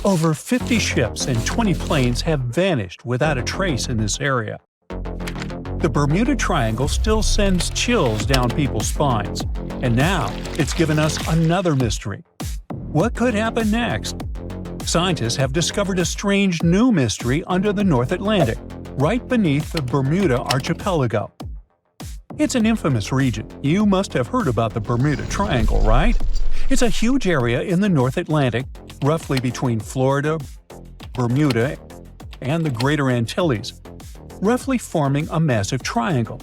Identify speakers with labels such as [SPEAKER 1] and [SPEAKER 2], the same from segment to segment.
[SPEAKER 1] Over 50 ships and 20 planes have vanished without a trace in this area. The Bermuda Triangle still sends chills down people's spines, and now it's given us another mystery. What could happen next? Scientists have discovered a strange new mystery under the North Atlantic, right beneath the Bermuda Archipelago. It's an infamous region. You must have heard about the Bermuda Triangle, right? It's a huge area in the North Atlantic, roughly between Florida, Bermuda, and the Greater Antilles, roughly forming a massive triangle.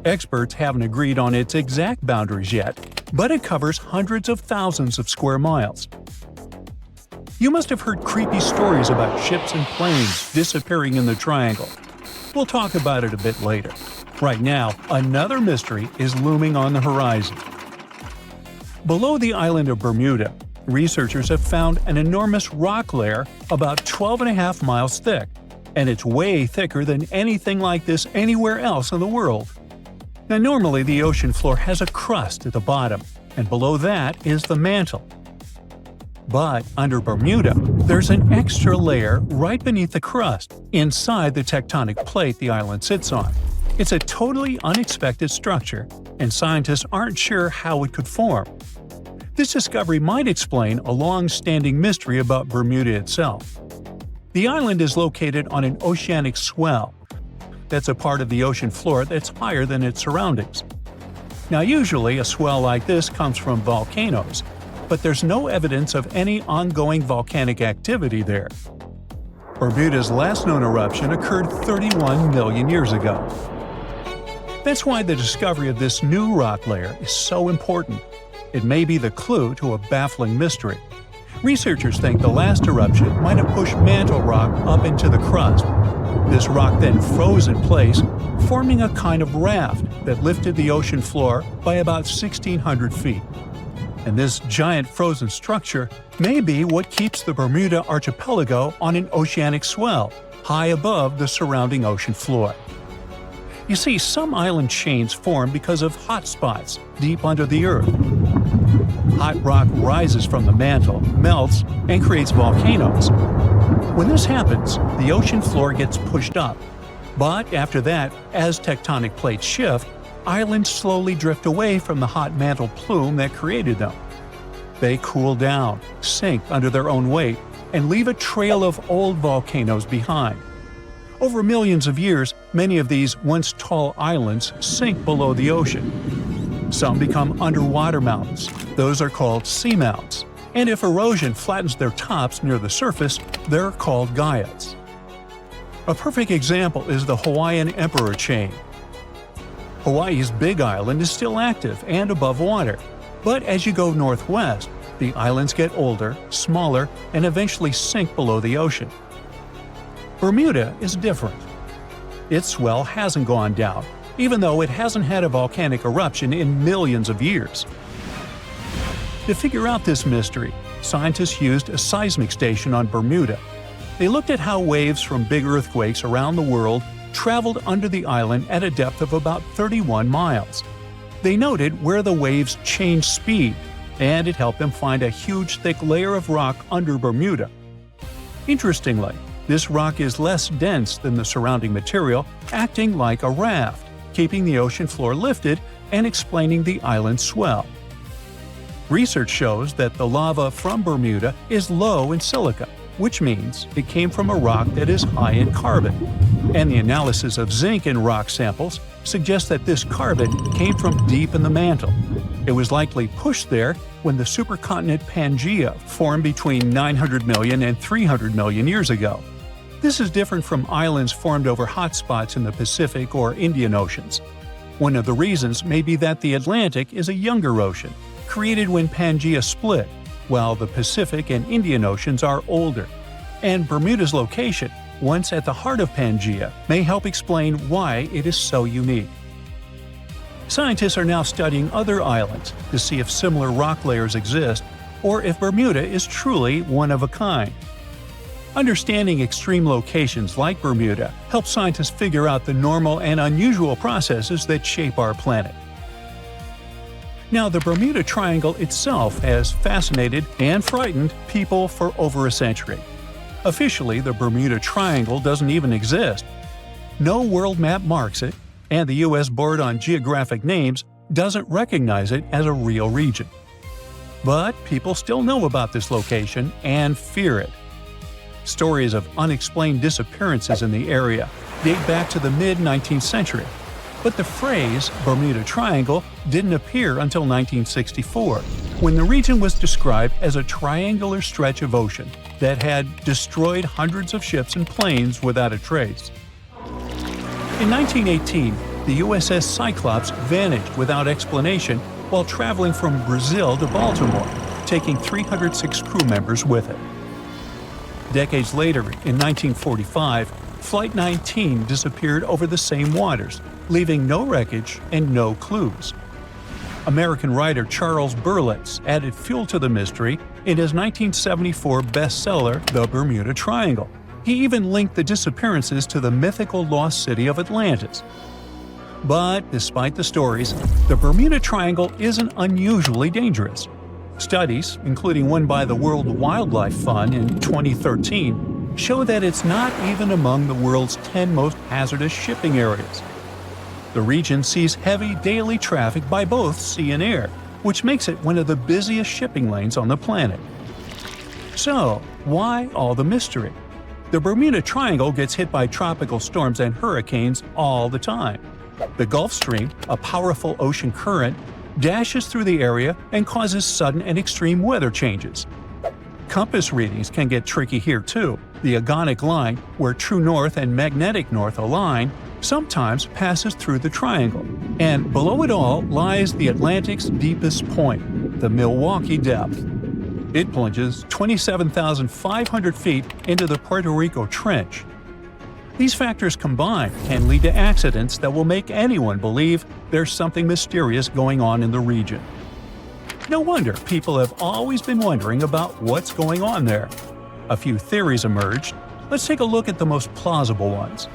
[SPEAKER 1] Experts haven't agreed on its exact boundaries yet, but it covers hundreds of thousands of square miles. You must have heard creepy stories about ships and planes disappearing in the triangle. We'll talk about it a bit later. Right now, another mystery is looming on the horizon. Below the island of Bermuda, researchers have found an enormous rock layer about 12.5 miles thick, and it's way thicker than anything like this anywhere else in the world. Now, normally the ocean floor has a crust at the bottom, and below that is the mantle. But under Bermuda, there's an extra layer right beneath the crust, inside the tectonic plate the island sits on. It's a totally unexpected structure, and scientists aren't sure how it could form. This discovery might explain a long-standing mystery about Bermuda itself. The island is located on an oceanic swell. That's a part of the ocean floor that's higher than its surroundings. Now, usually a swell like this comes from volcanoes, but there's no evidence of any ongoing volcanic activity there. Bermuda's last known eruption occurred 31 million years ago. That's why the discovery of this new rock layer is so important. It may be the clue to a baffling mystery. Researchers think the last eruption might have pushed mantle rock up into the crust. This rock then froze in place, forming a kind of raft that lifted the ocean floor by about 1,600 feet. And this giant frozen structure may be what keeps the Bermuda Archipelago on an oceanic swell, high above the surrounding ocean floor. You see, some island chains form because of hot spots deep under the earth. Hot rock rises from the mantle, melts, and creates volcanoes. When this happens, the ocean floor gets pushed up. But after that, as tectonic plates shift, islands slowly drift away from the hot mantle plume that created them. They cool down, sink under their own weight, and leave a trail of old volcanoes behind. Over millions of years, many of these once tall islands sink below the ocean. Some become underwater mountains. Those are called seamounts. And if erosion flattens their tops near the surface, they're called guyas. A perfect example is the Hawaiian Emperor chain. Hawaii's Big Island is still active and above water, but as you go northwest, the islands get older, smaller, and eventually sink below the ocean. Bermuda is different. Its swell hasn't gone down, even though it hasn't had a volcanic eruption in millions of years. To figure out this mystery, scientists used a seismic station on Bermuda. They looked at how waves from big earthquakes around the world traveled under the island at a depth of about 31 miles. They noted where the waves changed speed, and it helped them find a huge thick layer of rock under Bermuda. Interestingly, this rock is less dense than the surrounding material, acting like a raft, keeping the ocean floor lifted and explaining the island's swell. Research shows that the lava from Bermuda is low in silica, which means it came from a rock that is high in carbon. And the analysis of zinc in rock samples suggests that this carbon came from deep in the mantle. It was likely pushed there when the supercontinent Pangaea formed between 900 million and 300 million years ago. This is different from islands formed over hotspots in the Pacific or Indian Oceans. One of the reasons may be that the Atlantic is a younger ocean, created when Pangaea split, while the Pacific and Indian Oceans are older. And Bermuda's location, once at the heart of Pangaea, may help explain why it is so unique. Scientists are now studying other islands to see if similar rock layers exist or if Bermuda is truly one of a kind. Understanding extreme locations like Bermuda helps scientists figure out the normal and unusual processes that shape our planet. Now, the Bermuda Triangle itself has fascinated and frightened people for over a century. Officially, the Bermuda Triangle doesn't even exist. No world map marks it, and the U.S. Board on Geographic Names doesn't recognize it as a real region. But people still know about this location and fear it. Stories of unexplained disappearances in the area date back to the mid-19th century, but the phrase Bermuda Triangle didn't appear until 1964, when the region was described as a triangular stretch of ocean that had destroyed hundreds of ships and planes without a trace. In 1918, the USS Cyclops vanished without explanation while traveling from Brazil to Baltimore, taking 306 crew members with it. Decades later, in 1945, Flight 19 disappeared over the same waters, leaving no wreckage and no clues. American writer Charles Berlitz added fuel to the mystery in his 1974 bestseller The Bermuda Triangle. He even linked the disappearances to the mythical lost city of Atlantis. But despite the stories, the Bermuda Triangle isn't unusually dangerous. Studies, including one by the World Wildlife Fund in 2013, show that it's not even among the world's 10 most hazardous shipping areas. The region sees heavy daily traffic by both sea and air, which makes it one of the busiest shipping lanes on the planet. So, why all the mystery? The Bermuda Triangle gets hit by tropical storms and hurricanes all the time. The Gulf Stream, a powerful ocean current, dashes through the area and causes sudden and extreme weather changes. Compass readings can get tricky here too. The agonic line, where true north and magnetic north align, sometimes passes through the triangle. And below it all lies the Atlantic's deepest point, the Milwaukee Depth. It plunges 27,500 feet into the Puerto Rico Trench. These factors combined can lead to accidents that will make anyone believe there's something mysterious going on in the region. No wonder people have always been wondering about what's going on there. A few theories emerged. Let's take a look at the most plausible ones.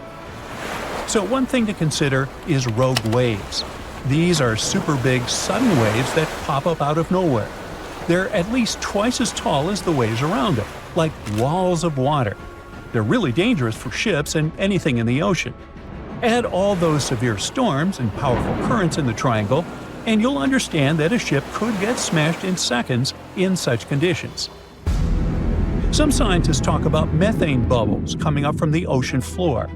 [SPEAKER 1] So one thing to consider is rogue waves. These are super big, sudden waves that pop up out of nowhere. They're at least twice as tall as the waves around them, like walls of water. They're really dangerous for ships and anything in the ocean. Add all those severe storms and powerful currents in the triangle, and you'll understand that a ship could get smashed in seconds in such conditions. Some scientists talk about methane bubbles coming up from the ocean floor.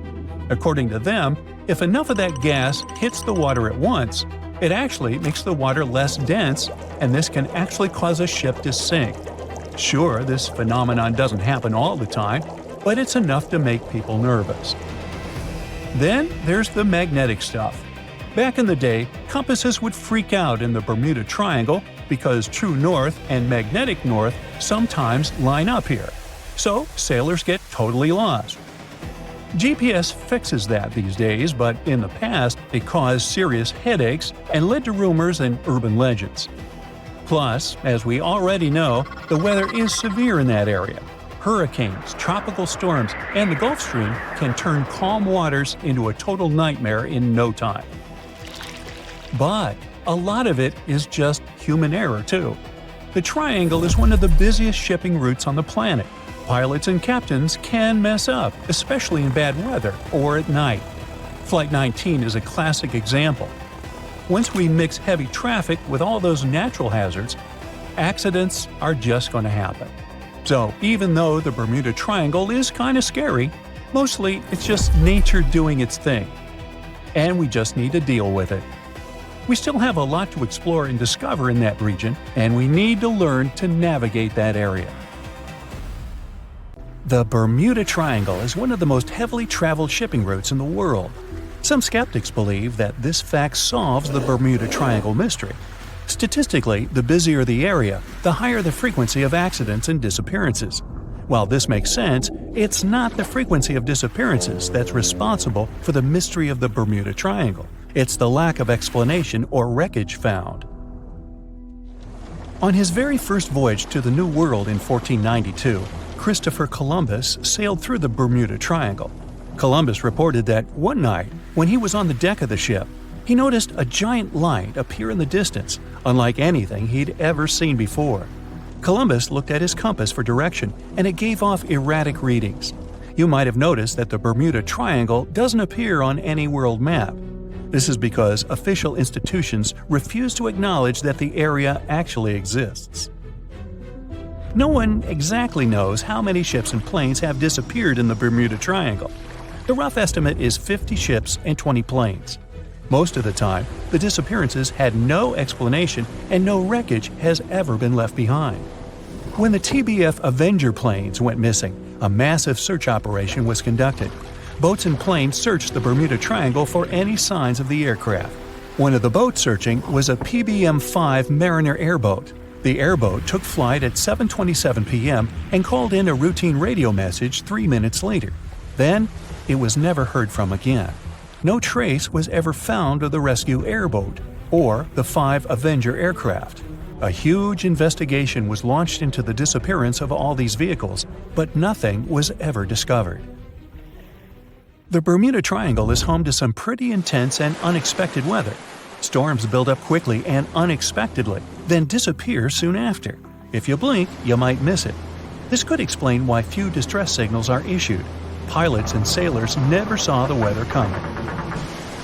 [SPEAKER 1] According to them, if enough of that gas hits the water at once, it actually makes the water less dense, and this can actually cause a ship to sink. Sure, this phenomenon doesn't happen all the time, but it's enough to make people nervous. Then there's the magnetic stuff. Back in the day, compasses would freak out in the Bermuda Triangle because true north and magnetic north sometimes line up here. So sailors get totally lost. GPS fixes that these days, but in the past, it caused serious headaches and led to rumors and urban legends. Plus, as we already know, the weather is severe in that area. Hurricanes, tropical storms, and the Gulf Stream can turn calm waters into a total nightmare in no time. But a lot of it is just human error, too. The Triangle is one of the busiest shipping routes on the planet. Pilots and captains can mess up, especially in bad weather or at night. Flight 19 is a classic example. Once we mix heavy traffic with all those natural hazards, accidents are just going to happen. So even though the Bermuda Triangle is kind of scary, mostly it's just nature doing its thing. And we just need to deal with it. We still have a lot to explore and discover in that region, and we need to learn to navigate that area. The Bermuda Triangle is one of the most heavily traveled shipping routes in the world. Some skeptics believe that this fact solves the Bermuda Triangle mystery. Statistically, the busier the area, the higher the frequency of accidents and disappearances. While this makes sense, it's not the frequency of disappearances that's responsible for the mystery of the Bermuda Triangle. It's the lack of explanation or wreckage found. On his very first voyage to the New World in 1492, Christopher Columbus sailed through the Bermuda Triangle. Columbus reported that one night, when he was on the deck of the ship, He noticed a giant light appear in the distance, unlike anything he'd ever seen before. Columbus looked at his compass for direction, and it gave off erratic readings. You might have noticed that the Bermuda Triangle doesn't appear on any world map. This is because official institutions refuse to acknowledge that the area actually exists. No one exactly knows how many ships and planes have disappeared in the Bermuda Triangle. The rough estimate is 50 ships and 20 planes. Most of the time, the disappearances had no explanation and no wreckage has ever been left behind. When the TBF Avenger planes went missing, a massive search operation was conducted. Boats and planes searched the Bermuda Triangle for any signs of the aircraft. One of the boats searching was a PBM-5 Mariner airboat. The airboat took flight at 7:27 p.m. and called in a routine radio message 3 minutes later. Then, it was never heard from again. No trace was ever found of the rescue airboat or the 5 Avenger aircraft. A huge investigation was launched into the disappearance of all these vehicles, but nothing was ever discovered. The Bermuda Triangle is home to some pretty intense and unexpected weather. Storms build up quickly and unexpectedly, then disappear soon after. If you blink, you might miss it. This could explain why few distress signals are issued. Pilots and sailors never saw the weather coming.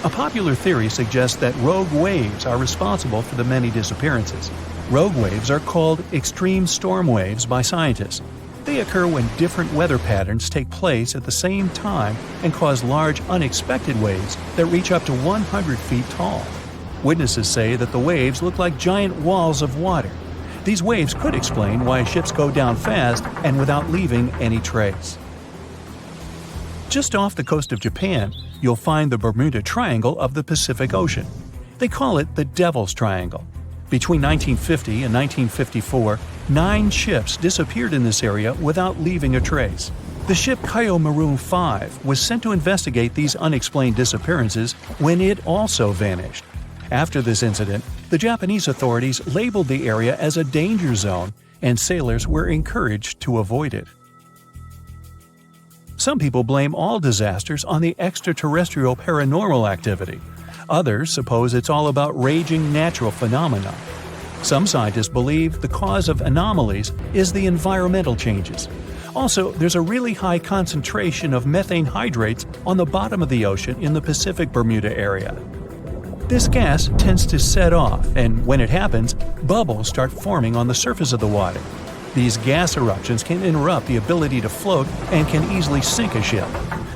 [SPEAKER 1] A popular theory suggests that rogue waves are responsible for the many disappearances. Rogue waves are called extreme storm waves by scientists. They occur when different weather patterns take place at the same time and cause large unexpected waves that reach up to 100 feet tall. Witnesses say that the waves look like giant walls of water. These waves could explain why ships go down fast and without leaving any trace. Just off the coast of Japan, you'll find the Bermuda Triangle of the Pacific Ocean. They call it the Devil's Triangle. Between 1950 and 1954, 9 ships disappeared in this area without leaving a trace. The ship Maroon 5 was sent to investigate these unexplained disappearances when it also vanished. After this incident, the Japanese authorities labeled the area as a danger zone, and sailors were encouraged to avoid it. Some people blame all disasters on the extraterrestrial paranormal activity. Others suppose it's all about raging natural phenomena. Some scientists believe the cause of anomalies is the environmental changes. Also, there's a really high concentration of methane hydrates on the bottom of the ocean in the Pacific Bermuda area. This gas tends to set off, and when it happens, bubbles start forming on the surface of the water. These gas eruptions can interrupt the ability to float and can easily sink a ship.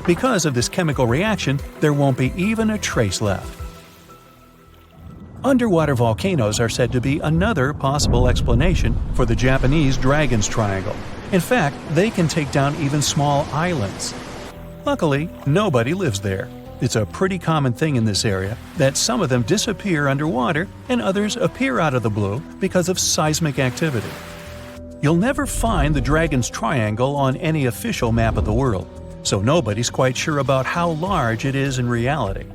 [SPEAKER 1] Because of this chemical reaction, there won't be even a trace left. Underwater volcanoes are said to be another possible explanation for the Japanese Dragon's Triangle. In fact, they can take down even small islands. Luckily, nobody lives there. It's a pretty common thing in this area that some of them disappear underwater and others appear out of the blue because of seismic activity. You'll never find the Dragon's Triangle on any official map of the world, so nobody's quite sure about how large it is in reality.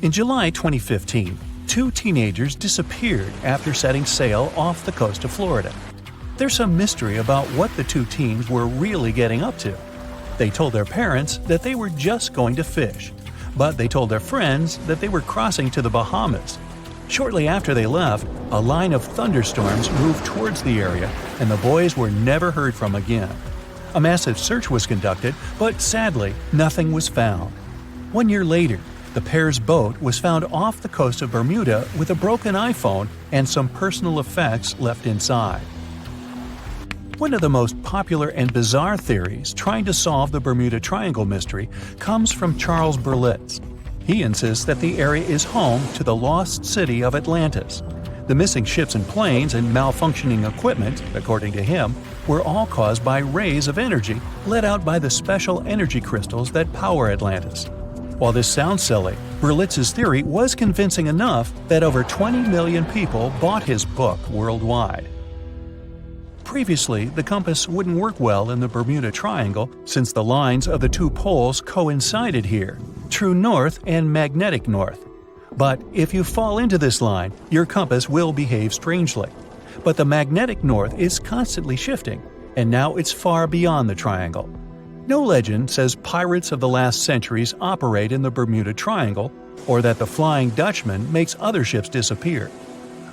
[SPEAKER 1] In July 2015, 2 teenagers disappeared after setting sail off the coast of Florida. There's some mystery about what the 2 teens were really getting up to. They told their parents that they were just going to fish, but they told their friends that they were crossing to the Bahamas. Shortly after they left, a line of thunderstorms moved towards the area, and the boys were never heard from again. A massive search was conducted, but sadly, nothing was found. 1 year later, the pair's boat was found off the coast of Bermuda with a broken iPhone and some personal effects left inside. One of the most popular and bizarre theories trying to solve the Bermuda Triangle mystery comes from Charles Berlitz. He insists that the area is home to the lost city of Atlantis. The missing ships and planes and malfunctioning equipment, according to him, were all caused by rays of energy let out by the special energy crystals that power Atlantis. While this sounds silly, Berlitz's theory was convincing enough that over 20 million people bought his book worldwide. Previously, the compass wouldn't work well in the Bermuda Triangle since the lines of the 2 poles coincided here, true north and magnetic north. But if you fall into this line, your compass will behave strangely. But the magnetic north is constantly shifting, and now it's far beyond the triangle. No legend says pirates of the last centuries operate in the Bermuda Triangle, or that the Flying Dutchman makes other ships disappear.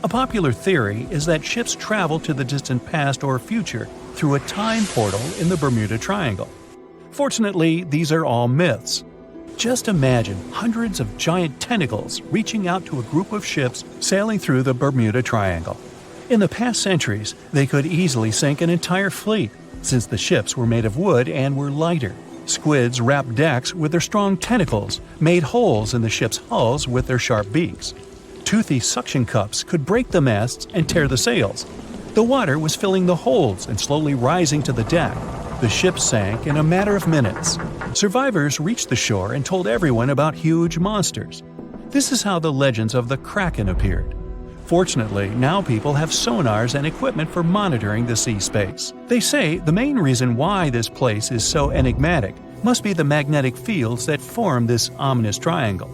[SPEAKER 1] A popular theory is that ships travel to the distant past or future through a time portal in the Bermuda Triangle. Fortunately, these are all myths. Just imagine hundreds of giant tentacles reaching out to a group of ships sailing through the Bermuda Triangle. In the past centuries, they could easily sink an entire fleet, since the ships were made of wood and were lighter. Squids wrapped decks with their strong tentacles, made holes in the ship's hulls with their sharp beaks. Toothy suction cups could break the masts and tear the sails. The water was filling the holds and slowly rising to the deck. The ship sank in a matter of minutes. Survivors reached the shore and told everyone about huge monsters. This is how the legends of the Kraken appeared. Fortunately, now people have sonars and equipment for monitoring the sea space. They say the main reason why this place is so enigmatic must be the magnetic fields that form this ominous triangle.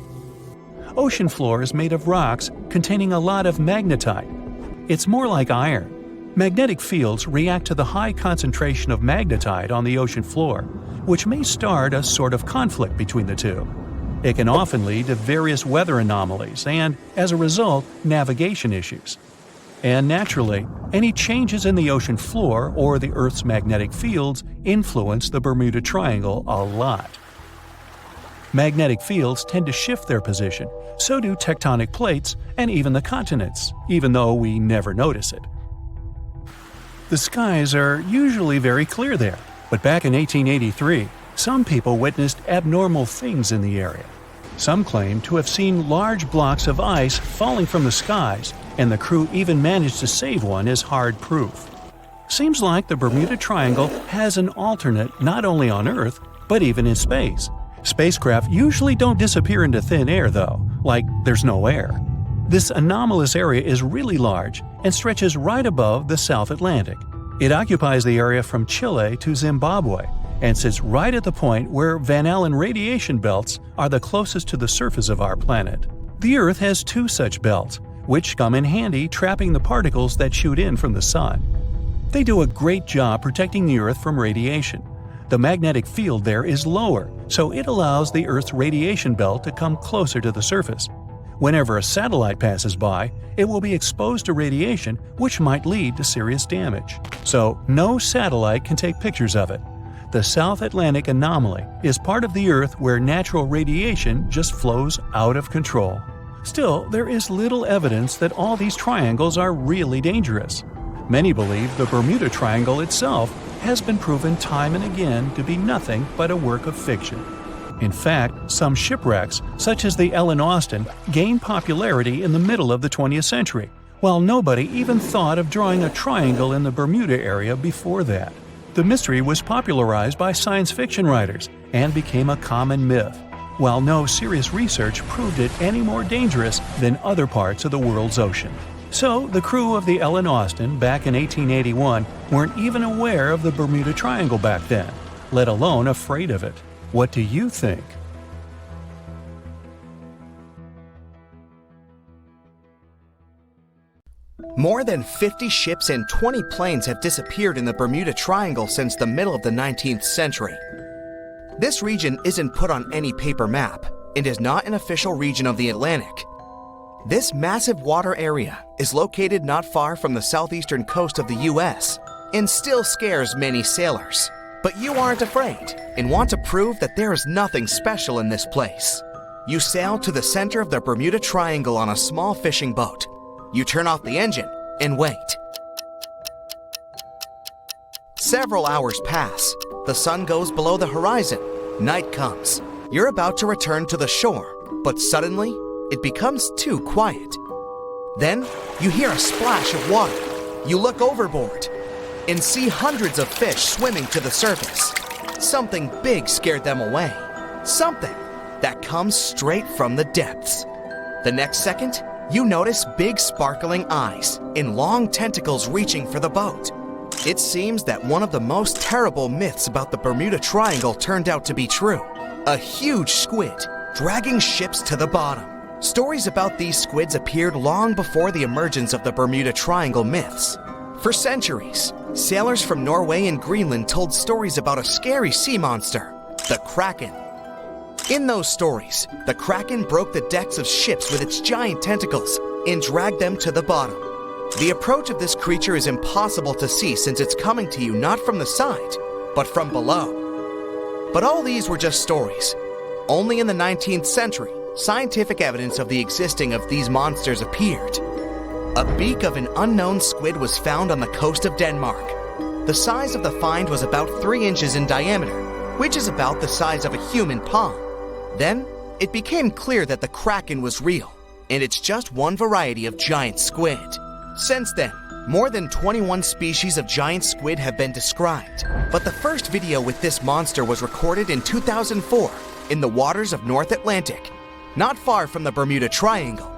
[SPEAKER 1] Ocean floor is made of rocks containing a lot of magnetite. It's more like iron. Magnetic fields react to the high concentration of magnetite on the ocean floor, which may start a sort of conflict between the two. It can often lead to various weather anomalies and, as a result, navigation issues. And naturally, any changes in the ocean floor or the Earth's magnetic fields influence the Bermuda Triangle a lot. Magnetic fields tend to shift their position, so do tectonic plates and even the continents, even though we never notice it. The skies are usually very clear there, but back in 1883, some people witnessed abnormal things in the area. Some claim to have seen large blocks of ice falling from the skies, and the crew even managed to save one as hard proof. Seems like the Bermuda Triangle has an alternate not only on Earth, but even in space. Spacecraft usually don't disappear into thin air, though, like there's no air. This anomalous area is really large and stretches right above the South Atlantic. It occupies the area from Chile to Zimbabwe and sits right at the point where Van Allen radiation belts are the closest to the surface of our planet. The Earth has two such belts, which come in handy trapping the particles that shoot in from the Sun. They do a great job protecting the Earth from radiation. The magnetic field there is lower, so it allows the Earth's radiation belt to come closer to the surface. Whenever a satellite passes by, it will be exposed to radiation, which might lead to serious damage. So, no satellite can take pictures of it. The South Atlantic Anomaly is part of the Earth where natural radiation just flows out of control. Still, there is little evidence that all these triangles are really dangerous. Many believe the Bermuda Triangle itself has been proven time and again to be nothing but a work of fiction. In fact, some shipwrecks, such as the Ellen Austin, gained popularity in the middle of the 20th century, while nobody even thought of drawing a triangle in the Bermuda area before that. The mystery was popularized by science fiction writers and became a common myth, while no serious research proved it any more dangerous than other parts of the world's ocean. So, the crew of the Ellen Austin back in 1881 weren't even aware of the Bermuda Triangle back then, let alone afraid of it. What do you think?
[SPEAKER 2] More than 50 ships and 20 planes have disappeared in the Bermuda Triangle since the middle of the 19th century. This region isn't put on any paper map and is not an official region of the Atlantic. This massive water area is located not far from the southeastern coast of the US and still scares many sailors. But you aren't afraid and want to prove that there is nothing special in this place. You sail to the center of the Bermuda Triangle on a small fishing boat. You turn off the engine and wait. Several hours pass. The sun goes below the horizon. Night comes. You're about to return to the shore, but suddenly, it becomes too quiet. Then, you hear a splash of water. You look overboard and see hundreds of fish swimming to the surface. Something big scared them away. Something that comes straight from the depths. The next second, you notice big sparkling eyes and long tentacles reaching for the boat. It seems that one of the most terrible myths about the Bermuda Triangle turned out to be true. A huge squid dragging ships to the bottom. Stories about these squids appeared long before the emergence of the Bermuda Triangle myths. For centuries, sailors from Norway and Greenland told stories about a scary sea monster, the Kraken. In those stories, the Kraken broke the decks of ships with its giant tentacles and dragged them to the bottom. The approach of this creature is impossible to see since it's coming to you not from the side, but from below. But all these were just stories. Only in the 19th century, scientific evidence of the existing of these monsters appeared. A beak of an unknown squid was found on the coast of Denmark. The size of the find was about 3 inches in diameter, which is about the size of a human palm. Then, it became clear that the Kraken was real, and it's just one variety of giant squid. Since then, more than 21 species of giant squid have been described, but the first video with this monster was recorded in 2004 in the waters of North Atlantic, not far from the Bermuda Triangle.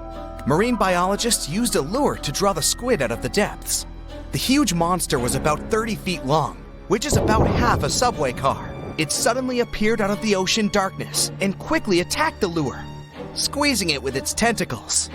[SPEAKER 2] Marine biologists used a lure to draw the squid out of the depths. The huge monster was about 30 feet long, which is about half a subway car. It suddenly appeared out of the ocean darkness and quickly attacked the lure, squeezing it with its tentacles.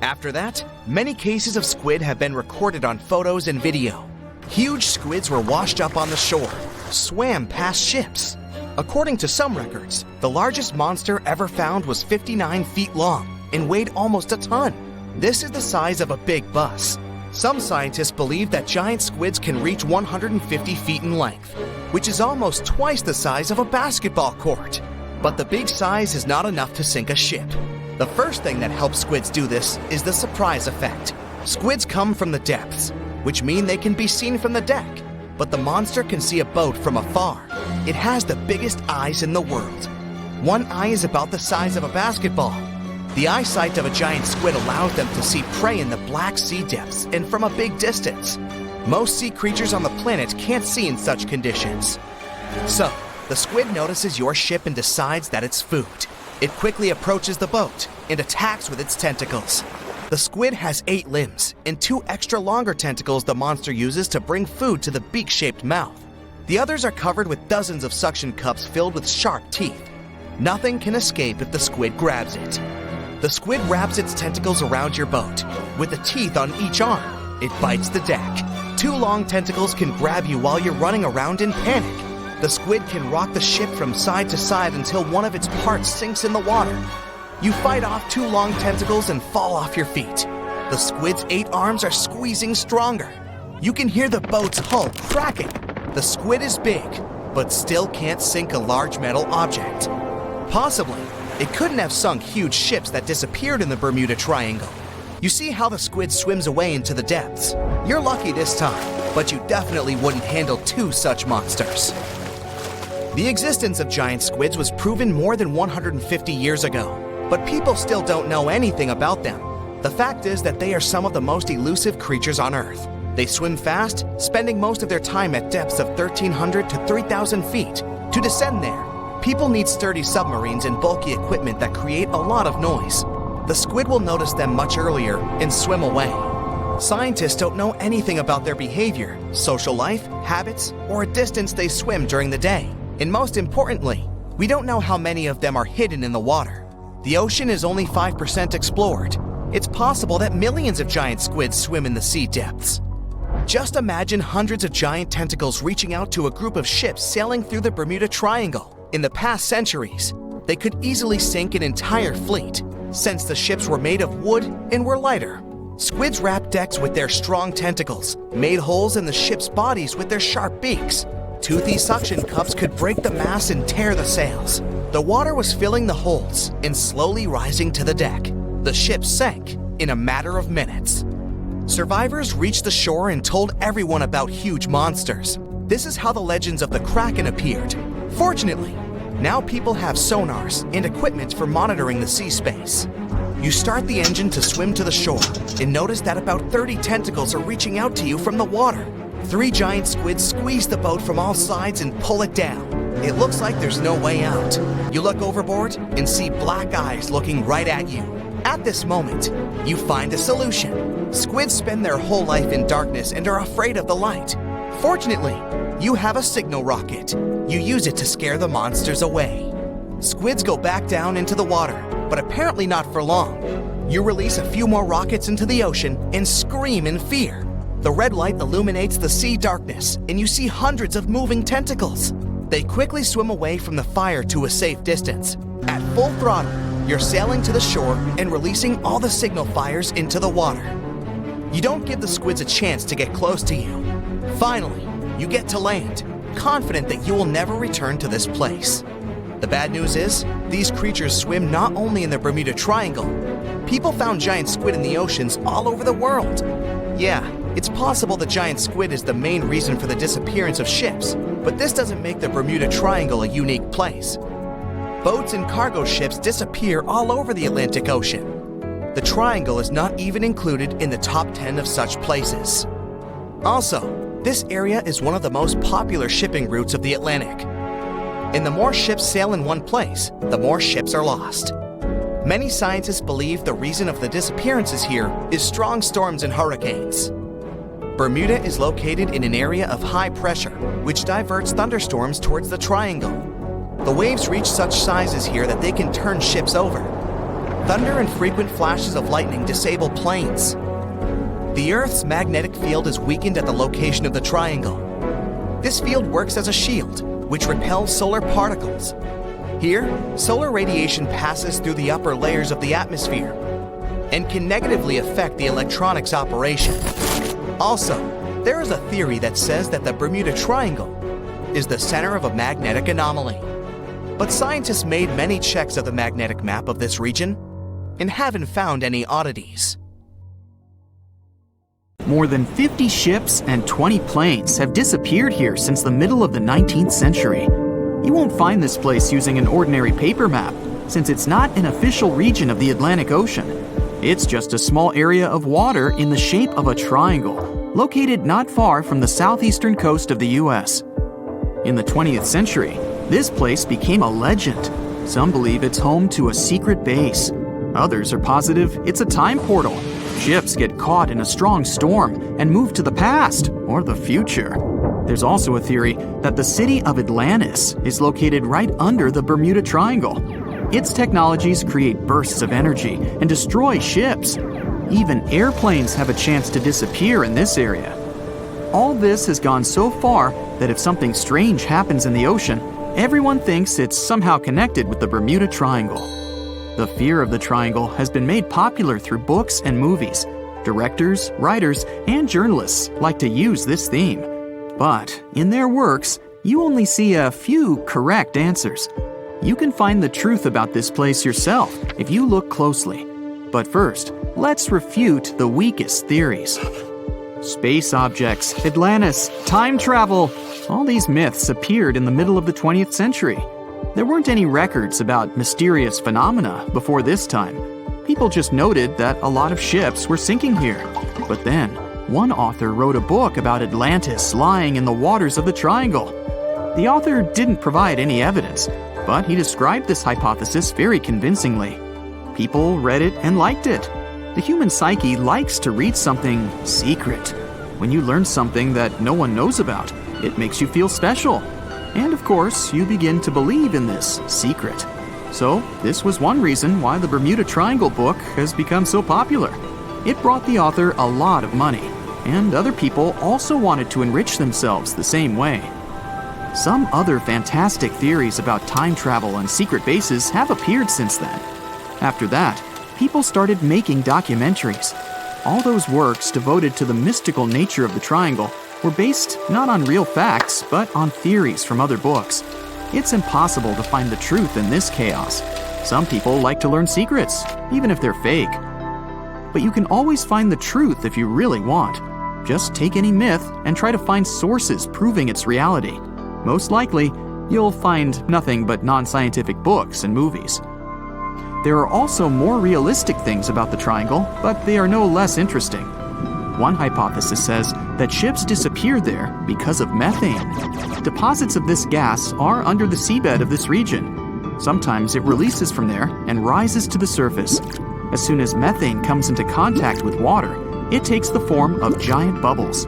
[SPEAKER 2] After that, many cases of squid have been recorded on photos and video. Huge squids were washed up on the shore, swam past ships. According to some records, the largest monster ever found was 59 feet long and weighed almost a ton. This is the size of a big bus. Some scientists believe that giant squids can reach 150 feet in length, which is almost twice the size of a basketball court. But the big size is not enough to sink a ship. The first thing that helps squids do this is the surprise effect. Squids come from the depths, which mean they can be seen from the deck, but the monster can see a boat from afar. It has the biggest eyes in the world. One eye is about the size of a basketball. The eyesight of a giant squid allows them to see prey in the Black Sea depths and from a big distance. Most sea creatures on the planet can't see in such conditions. So, the squid notices your ship and decides that it's food. It quickly approaches the boat and attacks with its tentacles. The squid has 8 limbs and 2 extra longer tentacles the monster uses to bring food to the beak-shaped mouth. The others are covered with dozens of suction cups filled with sharp teeth. Nothing can escape if the squid grabs it. The squid wraps its tentacles around your boat. With the teeth on each arm, it bites the deck. 2 long tentacles can grab you while you're running around in panic. The squid can rock the ship from side to side until one of its parts sinks in the water. You fight off 2 long tentacles and fall off your feet. The squid's 8 arms are squeezing stronger. You can hear the boat's hull cracking. The squid is big, but still can't sink a large metal object. Possibly, it couldn't have sunk huge ships that disappeared in the Bermuda Triangle. You see how the squid swims away into the depths. You're lucky this time, but you definitely wouldn't handle 2 such monsters. The existence of giant squids was proven more than 150 years ago, but people still don't know anything about them. The fact is that they are some of the most elusive creatures on Earth. They swim fast, spending most of their time at depths of 1,300 to 3,000 feet. To descend there, people need sturdy submarines and bulky equipment that create a lot of noise. The squid will notice them much earlier and swim away. Scientists don't know anything about their behavior, social life, habits, or a distance they swim during the day. And most importantly, we don't know how many of them are hidden in the water. The ocean is only 5% explored. It's possible that millions of giant squids swim in the sea depths. Just imagine hundreds of giant tentacles reaching out to a group of ships sailing through the Bermuda Triangle. In the past centuries, they could easily sink an entire fleet, since the ships were made of wood and were lighter. Squids wrapped decks with their strong tentacles, made holes in the ship's bodies with their sharp beaks. Toothy suction cups could break the masts and tear the sails. The water was filling the holes and slowly rising to the deck. The ship sank in a matter of minutes. Survivors reached the shore and told everyone about huge monsters. This is how the legends of the Kraken appeared. Fortunately, now people have sonars and equipment for monitoring the sea space. You start the engine to swim to the shore and notice that about 30 tentacles are reaching out to you from the water. 3 giant squids squeeze the boat from all sides and pull it down. It looks like there's no way out. You look overboard and see black eyes looking right at you. At this moment, you find a solution. Squids spend their whole life in darkness and are afraid of the light. Fortunately, you have a signal rocket. You use it to scare the monsters away. Squids go back down into the water, but apparently not for long. You release a few more rockets into the ocean and scream in fear. The red light illuminates the sea darkness, and you see hundreds of moving tentacles. They quickly swim away from the fire to a safe distance. At full throttle, you're sailing to the shore and releasing all the signal fires into the water. You don't give the squids a chance to get close to you. Finally, you get to land, confident that you will never return to this place. The bad news is, these creatures swim not only in the Bermuda Triangle. People found giant squid in the oceans all over the world. Yeah, it's possible the giant squid is the main reason for the disappearance of ships, but this doesn't make the Bermuda Triangle a unique place. Boats and cargo ships disappear all over the Atlantic Ocean. The Triangle is not even included in the top 10 of such places. Also, this area is one of the most popular shipping routes of the Atlantic. And the more ships sail in one place, the more ships are lost. Many scientists believe the reason of the disappearances here is strong storms and hurricanes. Bermuda is located in an area of high pressure, which diverts thunderstorms towards the Triangle. The waves reach such sizes here that they can turn ships over. Thunder and frequent flashes of lightning disable planes. The Earth's magnetic field is weakened at the location of the Triangle. This field works as a shield, which repels solar particles. Here, solar radiation passes through the upper layers of the atmosphere and can negatively affect the electronics operation. Also, there is a theory that says that the Bermuda Triangle is the center of a magnetic anomaly. But scientists made many checks of the magnetic map of this region and haven't found any oddities.
[SPEAKER 3] More than 50 ships and 20 planes have disappeared here since the middle of the 19th century. You won't find this place using an ordinary paper map, since it's not an official region of the Atlantic Ocean. It's just a small area of water in the shape of a triangle, located not far from the southeastern coast of the US. In the 20th century, this place became a legend. Some believe it's home to a secret base. Others are positive it's a time portal. Ships get caught in a strong storm and move to the past or the future. There's also a theory that the city of Atlantis is located right under the Bermuda Triangle. Its technologies create bursts of energy and destroy ships. Even airplanes have a chance to disappear in this area. All this has gone so far that if something strange happens in the ocean, everyone thinks it's somehow connected with the Bermuda Triangle. The fear of the triangle has been made popular through books and movies. Directors, writers, and journalists like to use this theme. But in their works, you only see a few correct answers. You can find the truth about this place yourself if you look closely. But first, let's refute the weakest theories. Space objects, Atlantis, time travel. All these myths appeared in the middle of the 20th century. There weren't any records about mysterious phenomena before this time. People just noted that a lot of ships were sinking here. But then, one author wrote a book about Atlantis lying in the waters of the Triangle. The author didn't provide any evidence, but he described this hypothesis very convincingly. People read it and liked it. The human psyche likes to read something secret. When you learn something that no one knows about, it makes you feel special. And of course, you begin to believe in this secret. So, this was one reason why the Bermuda Triangle book has become so popular. It brought the author a lot of money, and other people also wanted to enrich themselves the same way. Some other fantastic theories about time travel and secret bases have appeared since then. After that, people started making documentaries. All those works devoted to the mystical nature of the triangle were based not on real facts, but on theories from other books. It's impossible to find the truth in this chaos. Some people like to learn secrets, even if they're fake. But you can always find the truth if you really want. Just take any myth and try to find sources proving its reality. Most likely, you'll find nothing but non-scientific books and movies. There are also more realistic things about the triangle, but they are no less interesting. One hypothesis says that ships disappeared there because of methane. Deposits of this gas are under the seabed of this region. Sometimes it releases from there and rises to the surface. As soon as methane comes into contact with water, it takes the form of giant bubbles.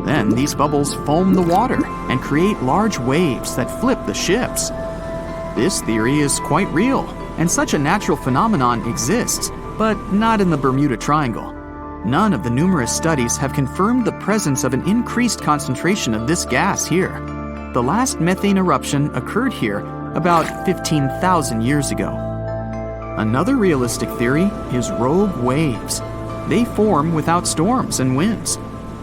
[SPEAKER 3] Then these bubbles foam the water and create large waves that flip the ships. This theory is quite real, and such a natural phenomenon exists, but not in the Bermuda Triangle. None of the numerous studies have confirmed the presence of an increased concentration of this gas here. The last methane eruption occurred here about 15,000 years ago. Another realistic theory is rogue waves. They form without storms and winds.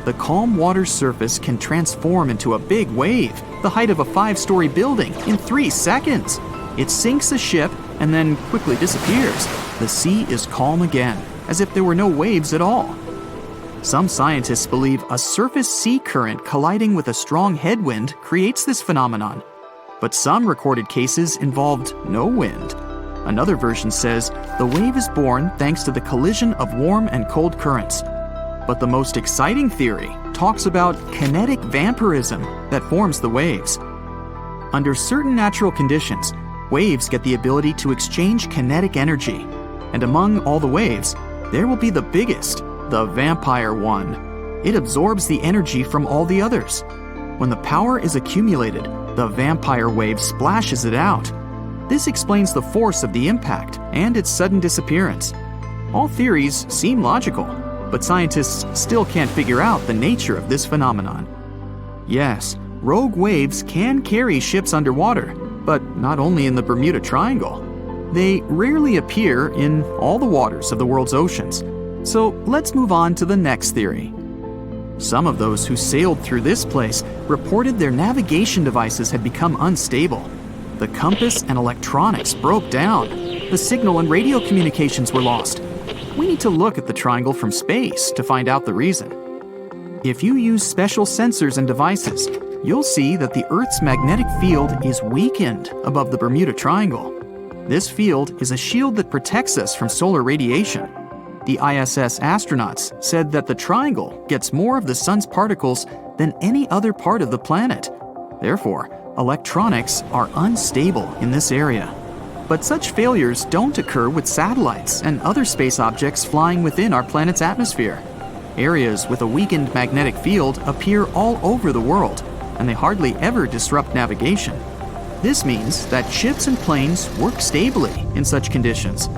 [SPEAKER 3] The calm water's surface can transform into a big wave, the height of a 5-story building, in 3 seconds. It sinks a ship and then quickly disappears. The sea is calm again, as if there were no waves at all. Some scientists believe a surface sea current colliding with a strong headwind creates this phenomenon. But some recorded cases involved no wind. Another version says the wave is born thanks to the collision of warm and cold currents. But the most exciting theory talks about kinetic vampirism that forms the waves. Under certain natural conditions, waves get the ability to exchange kinetic energy. And among all the waves, there will be the biggest, the vampire one. It absorbs the energy from all the others. When the power is accumulated, the vampire wave splashes it out. This explains the force of the impact and its sudden disappearance. All theories seem logical, but scientists still can't figure out the nature of this phenomenon. Yes, rogue waves can carry ships underwater, but not only in the Bermuda Triangle. They rarely appear in all the waters of the world's oceans. So let's move on to the next theory. Some of those who sailed through this place reported their navigation devices had become unstable. The compass and electronics broke down. The signal and radio communications were lost. We need to look at the triangle from space to find out the reason. If you use special sensors and devices, you'll see that the Earth's magnetic field is weakened above the Bermuda Triangle. This field is a shield that protects us from solar radiation. The ISS astronauts said that the triangle gets more of the sun's particles than any other part of the planet. Therefore, electronics are unstable in this area. But such failures don't occur with satellites and other space objects flying within our planet's atmosphere. Areas with a weakened magnetic field appear all over the world, and they hardly ever disrupt navigation. This means that ships and planes work stably in such conditions.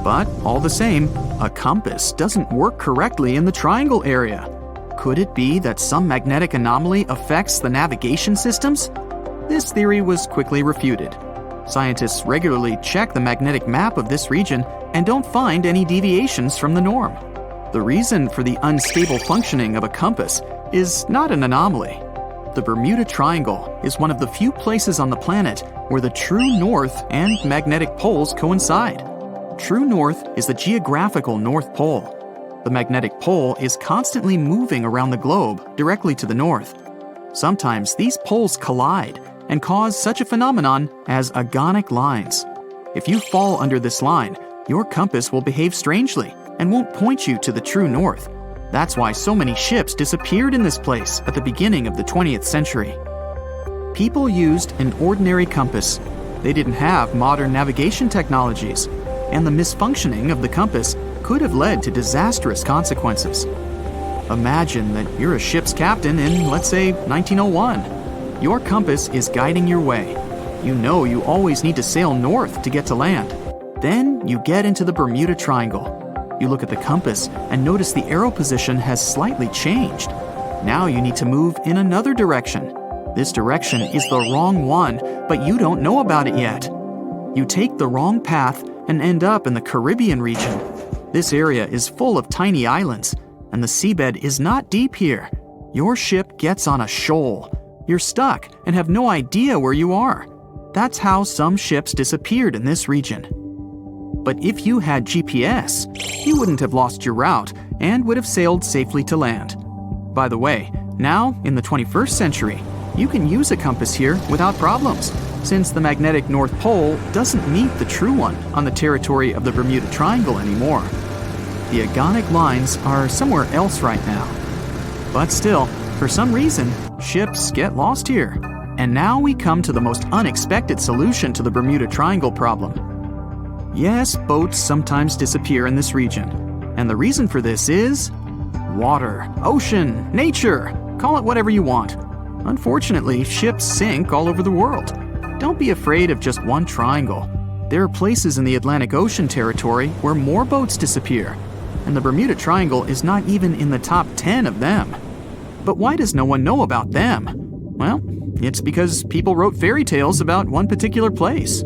[SPEAKER 3] But all the same, a compass doesn't work correctly in the triangle area. Could it be that some magnetic anomaly affects the navigation systems? This theory was quickly refuted. Scientists regularly check the magnetic map of this region and don't find any deviations from the norm. The reason for the unstable functioning of a compass is not an anomaly. The Bermuda Triangle is one of the few places on the planet where the true north and magnetic poles coincide. True north is the geographical North Pole. The magnetic pole is constantly moving around the globe directly to the north. Sometimes these poles collide and cause such a phenomenon as agonic lines. If you fall under this line, your compass will behave strangely and won't point you to the true north. That's why so many ships disappeared in this place at the beginning of the 20th century. People used an ordinary compass. They didn't have modern navigation technologies, and the misfunctioning of the compass could have led to disastrous consequences. Imagine that you're a ship's captain in, let's say, 1901. Your compass is guiding your way. You know you always need to sail north to get to land. Then you get into the Bermuda Triangle. You look at the compass and notice the arrow position has slightly changed. Now you need to move in another direction. This direction is the wrong one, but you don't know about it yet. You take the wrong path and end up in the Caribbean region. This area is full of tiny islands, and the seabed is not deep here. Your ship gets on a shoal. You're stuck and have no idea where you are. That's how some ships disappeared in this region. But if you had GPS, you wouldn't have lost your route and would have sailed safely to land. By the way, now, in the 21st century, you can use a compass here without problems, since the magnetic North Pole doesn't meet the true one on the territory of the Bermuda Triangle anymore. The agonic lines are somewhere else right now. But still, for some reason, ships get lost here. And now we come to the most unexpected solution to the Bermuda Triangle problem. Yes, boats sometimes disappear in this region. And the reason for this is water, ocean, nature, call it whatever you want. Unfortunately, ships sink all over the world. Don't be afraid of just one triangle. There are places in the Atlantic Ocean territory where more boats disappear, and the Bermuda Triangle is not even in the top 10 of them. But why does no one know about them? Well, it's because people wrote fairy tales about one particular place.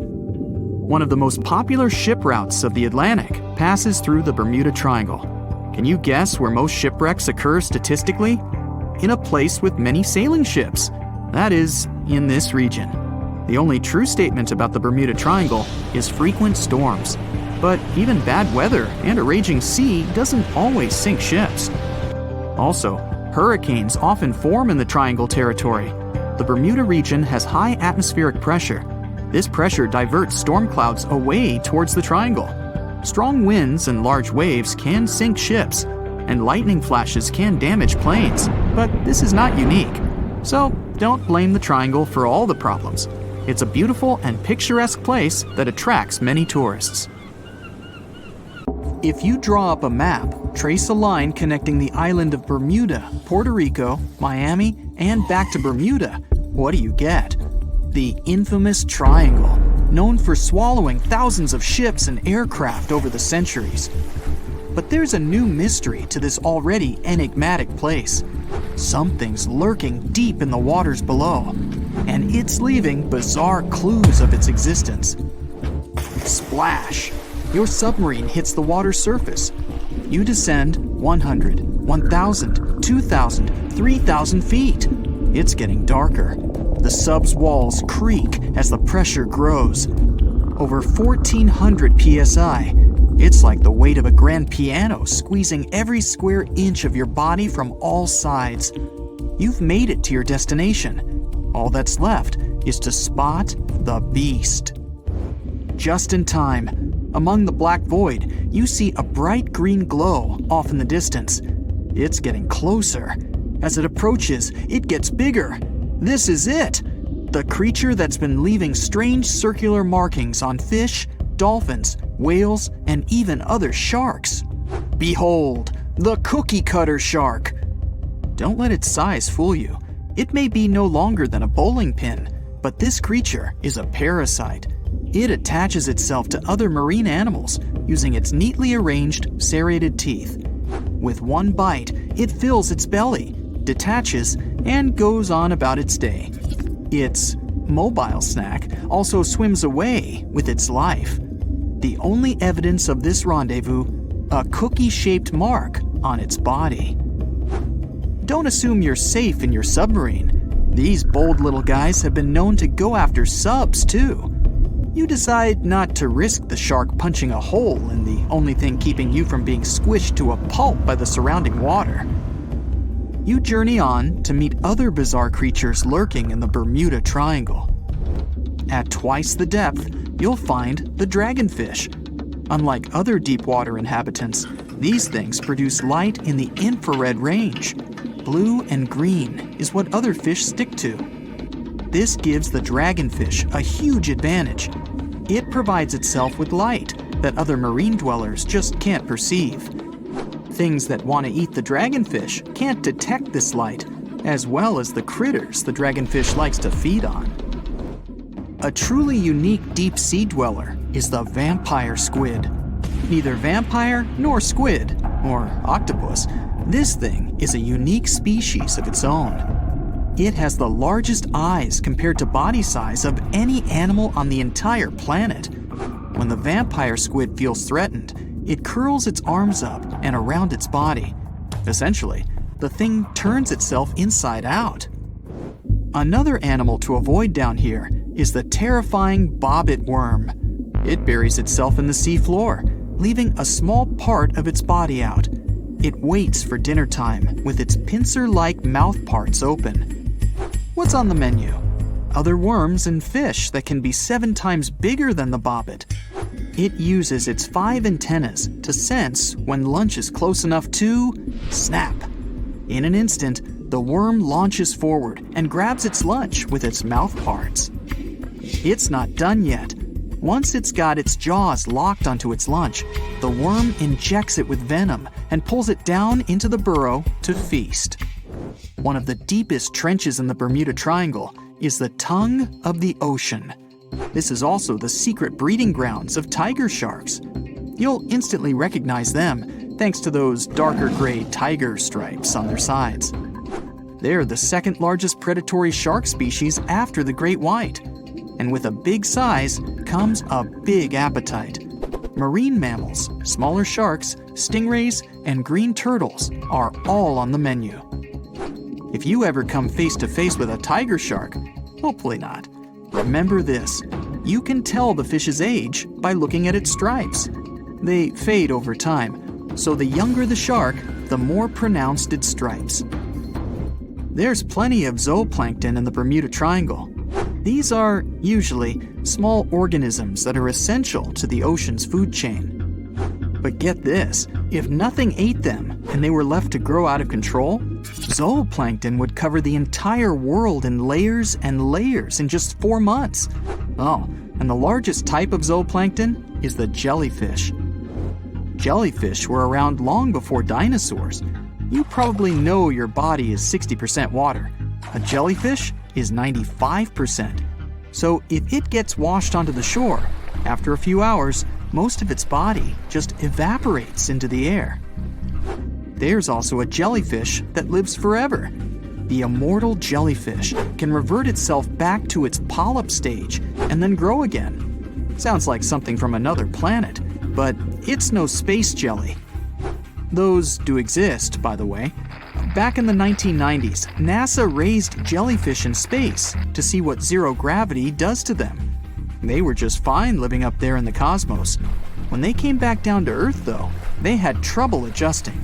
[SPEAKER 3] one of the most popular ship routes of the Atlantic passes through the Bermuda Triangle. Can you guess where most shipwrecks occur statistically? In a place with many sailing ships. That is, in this region. The only true statement about the Bermuda Triangle is frequent storms. But even bad weather and a raging sea doesn't always sink ships. Also, hurricanes often form in the Triangle territory. The Bermuda region has high atmospheric pressure. This pressure diverts storm clouds away towards the Triangle. Strong winds and large waves can sink ships, and lightning flashes can damage planes, but this is not unique. So, don't blame the Triangle for all the problems. It's a beautiful and picturesque place that attracts many tourists. If you draw up a map, trace a line connecting the island of Bermuda, Puerto Rico, Miami, and back to Bermuda, what do you get? The infamous Triangle, known for swallowing thousands of ships and aircraft over the centuries. But there's a new mystery to this already enigmatic place. Something's lurking deep in the waters below, and it's leaving bizarre clues of its existence. Splash! Your submarine hits the water surface. You descend 100, 1,000, 2,000, 3,000 feet. It's getting darker. The sub's walls creak as the pressure grows. Over 1,400 psi. It's like the weight of a grand piano squeezing every square inch of your body from all sides. You've made it to your destination. All that's left is to spot the beast. Just in time. Among the black void, you see a bright green glow off in the distance. It's getting closer. As it approaches, it gets bigger. This is it! The creature that's been leaving strange circular markings on fish, dolphins, whales, and even other sharks. Behold, the cookie cutter shark! Don't let its size fool you. It may be no longer than a bowling pin, but this creature is a parasite. It attaches itself to other marine animals using its neatly arranged serrated teeth. With one bite, it fills its belly, detaches, and goes on about its day. Its mobile snack also swims away with its life. The only evidence of this rendezvous, a cookie-shaped mark on its body. Don't assume you're safe in your submarine. These bold little guys have been known to go after subs too. You decide not to risk the shark punching a hole in the only thing keeping you from being squished to a pulp by the surrounding water. You journey on to meet other bizarre creatures lurking in the Bermuda Triangle. At twice the depth, you'll find the dragonfish. Unlike other deep water inhabitants, these things produce light in the infrared range. Blue and green is what other fish stick to. This gives the dragonfish a huge advantage. It provides itself with light that other marine dwellers just can't perceive. Things that want to eat the dragonfish can't detect this light, as well as the critters the dragonfish likes to feed on. A truly unique deep-sea dweller is the vampire squid. Neither vampire nor squid, or octopus, this thing is a unique species of its own. It has the largest eyes compared to body size of any animal on the entire planet. When the vampire squid feels threatened, it curls its arms up and around its body. Essentially, the thing turns itself inside out. Another animal to avoid down here is the terrifying bobbit worm. It buries itself in the sea floor, leaving a small part of its body out. It waits for dinner time with its pincer-like mouth parts open. What's on the menu? Other worms and fish that can be 7 times bigger than the bobbit. It uses its 5 antennas to sense when lunch is close enough to snap. In an instant, the worm launches forward and grabs its lunch with its mouth parts. It's not done yet. Once it's got its jaws locked onto its lunch, the worm injects it with venom and pulls it down into the burrow to feast. One of the deepest trenches in the Bermuda Triangle is the tongue of the ocean. This is also the secret breeding grounds of tiger sharks. You'll instantly recognize them thanks to those darker gray tiger stripes on their sides. They're the second largest predatory shark species after the great white. And with a big size comes a big appetite. Marine mammals, smaller sharks, stingrays, and green turtles are all on the menu. If you ever come face to face with a tiger shark, hopefully not, remember this: you can tell the fish's age by looking at its stripes. They fade over time, so the younger the shark, the more pronounced its stripes. There's plenty of zooplankton in the Bermuda Triangle. These are, usually, small organisms that are essential to the ocean's food chain. But get this, if nothing ate them and they were left to grow out of control, zooplankton would cover the entire world in layers and layers in just 4 months. Oh, and the largest type of zooplankton is the jellyfish. Jellyfish were around long before dinosaurs. You probably know your body is 60% water. A jellyfish is 95%. So if it gets washed onto the shore, after a few hours, most of its body just evaporates into the air. There's also a jellyfish that lives forever. The immortal jellyfish can revert itself back to its polyp stage and then grow again. Sounds like something from another planet, but it's no space jelly. Those do exist, by the way. Back in the 1990s, NASA raised jellyfish in space to see what zero gravity does to them. They were just fine living up there in the cosmos. When they came back down to Earth, though, they had trouble adjusting.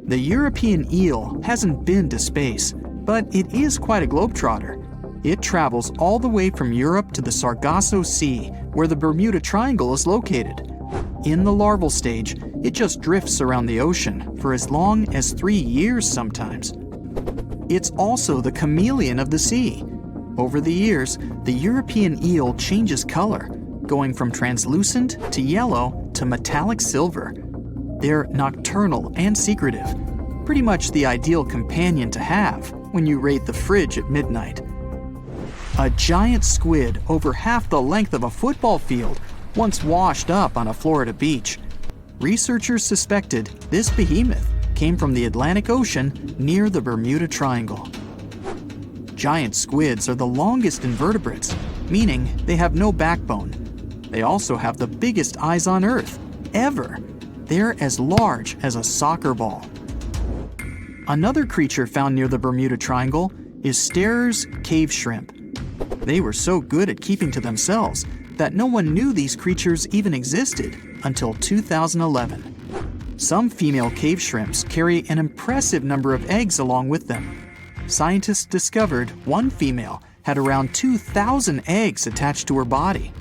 [SPEAKER 3] The European eel hasn't been to space, but it is quite a globetrotter. It travels all the way from Europe to the Sargasso Sea, where the Bermuda Triangle is located. In the larval stage, it just drifts around the ocean for as long as 3 years sometimes. It's also the chameleon of the sea. Over the years, the European eel changes color, going from translucent to yellow to metallic silver. They're nocturnal and secretive, pretty much the ideal companion to have when you raid the fridge at midnight. A giant squid over half the length of a football field once washed up on a Florida beach. Researchers suspected this behemoth came from the Atlantic Ocean near the Bermuda Triangle. Giant squids are the longest invertebrates, meaning they have no backbone. They also have the biggest eyes on Earth, ever. They're as large as a soccer ball. Another creature found near the Bermuda Triangle is Sterer's cave shrimp. They were so good at keeping to themselves that no one knew these creatures even existed until 2011. Some female cave shrimps carry an impressive number of eggs along with them. Scientists discovered one female had around 2,000 eggs attached to her body.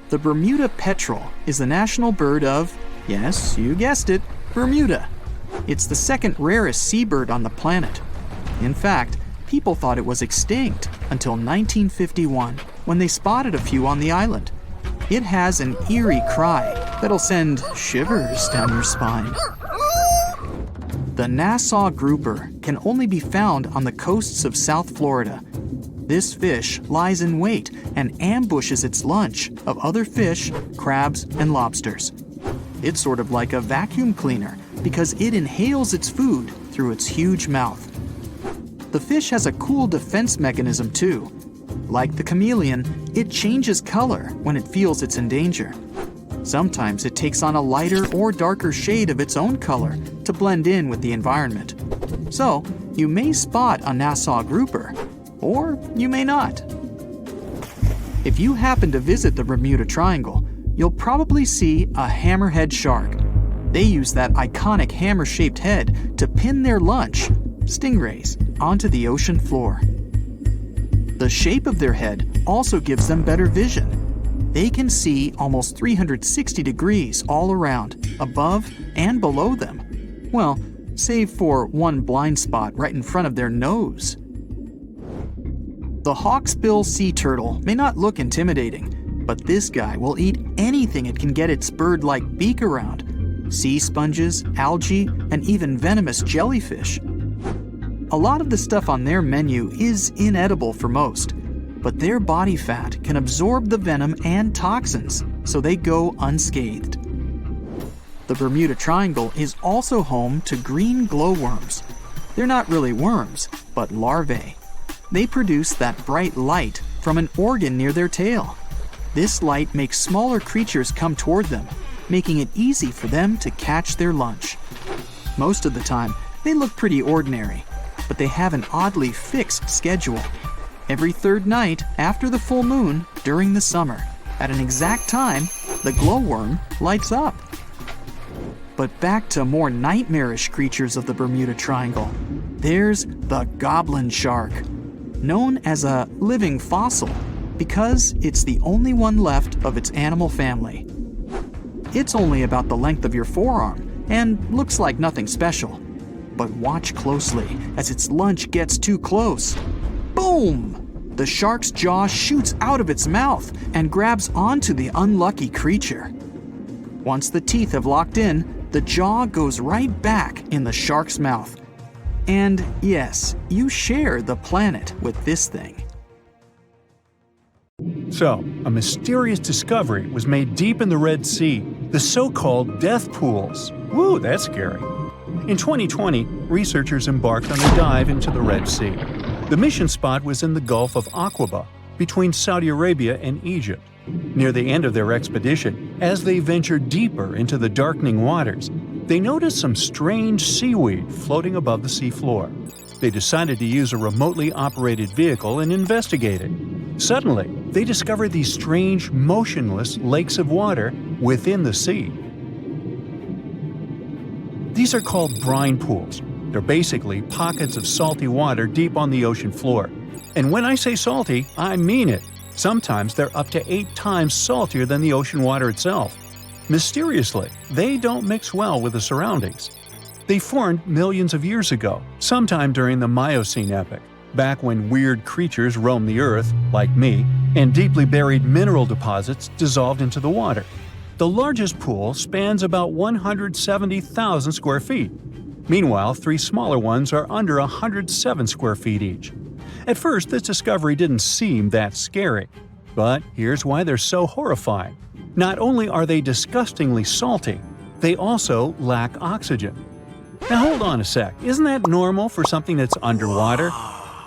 [SPEAKER 3] The Bermuda petrel is the national bird of, yes, you guessed it, Bermuda. It's the second rarest seabird on the planet. In fact, people thought it was extinct until 1951, when they spotted a few on the island. It has an eerie cry that'll send shivers down your spine. The Nassau grouper can only be found on the coasts of South Florida. This fish lies in wait and ambushes its lunch of other fish, crabs, and lobsters. It's sort of like a vacuum cleaner because it inhales its food through its huge mouth. The fish has a cool defense mechanism too. Like the chameleon, it changes color when it feels it's in danger. Sometimes it takes on a lighter or darker shade of its own color to blend in with the environment. So, you may spot a Nassau grouper, or you may not. If you happen to visit the Bermuda Triangle, you'll probably see a hammerhead shark. They use that iconic hammer-shaped head to pin their lunch, stingrays, onto the ocean floor. The shape of their head also gives them better vision. They can see almost 360 degrees all around, above and below them. Well, save for one blind spot right in front of their nose. The hawksbill sea turtle may not look intimidating, but this guy will eat anything it can get its bird-like beak around. Sea sponges, algae, and even venomous jellyfish. A lot of the stuff on their menu is inedible for most, but their body fat can absorb the venom and toxins, so they go unscathed. The Bermuda Triangle is also home to green glowworms. They're not really worms, but larvae. They produce that bright light from an organ near their tail. This light makes smaller creatures come toward them, making it easy for them to catch their lunch. Most of the time, they look pretty ordinary, but they have an oddly fixed schedule. Every third night after the full moon during the summer, at an exact time, the glowworm lights up. But back to more nightmarish creatures of the Bermuda Triangle. There's the goblin shark, known as a living fossil because it's the only one left of its animal family. It's only about the length of your forearm and looks like nothing special. But watch closely as its lunch gets too close. Boom! The shark's jaw shoots out of its mouth and grabs onto the unlucky creature. Once the teeth have locked in, the jaw goes right back in the shark's mouth. And yes, you share the planet with this thing.
[SPEAKER 1] So, a mysterious discovery was made deep in the Red Sea, the so-called death pools. Woo, that's scary. In 2020, researchers embarked on a dive into the Red Sea. The mission spot was in the Gulf of Aqaba, between Saudi Arabia and Egypt. Near the end of their expedition, as they ventured deeper into the darkening waters, they noticed some strange seaweed floating above the seafloor. They decided to use a remotely operated vehicle and investigate it. Suddenly, they discovered these strange, motionless lakes of water within the sea. These are called brine pools. They're basically pockets of salty water deep on the ocean floor. And when I say salty, I mean it. Sometimes they're up to 8 times saltier than the ocean water itself. Mysteriously, they don't mix well with the surroundings. They formed millions of years ago, sometime during the Miocene epoch, back when weird creatures roamed the earth, like me, and deeply buried mineral deposits dissolved into the water. The largest pool spans about 170,000 square feet. Meanwhile, 3 smaller ones are under 107 square feet each. At first, this discovery didn't seem that scary. But here's why they're so horrifying. Not only are they disgustingly salty, they also lack oxygen. Now hold on a sec, isn't that normal for something that's underwater?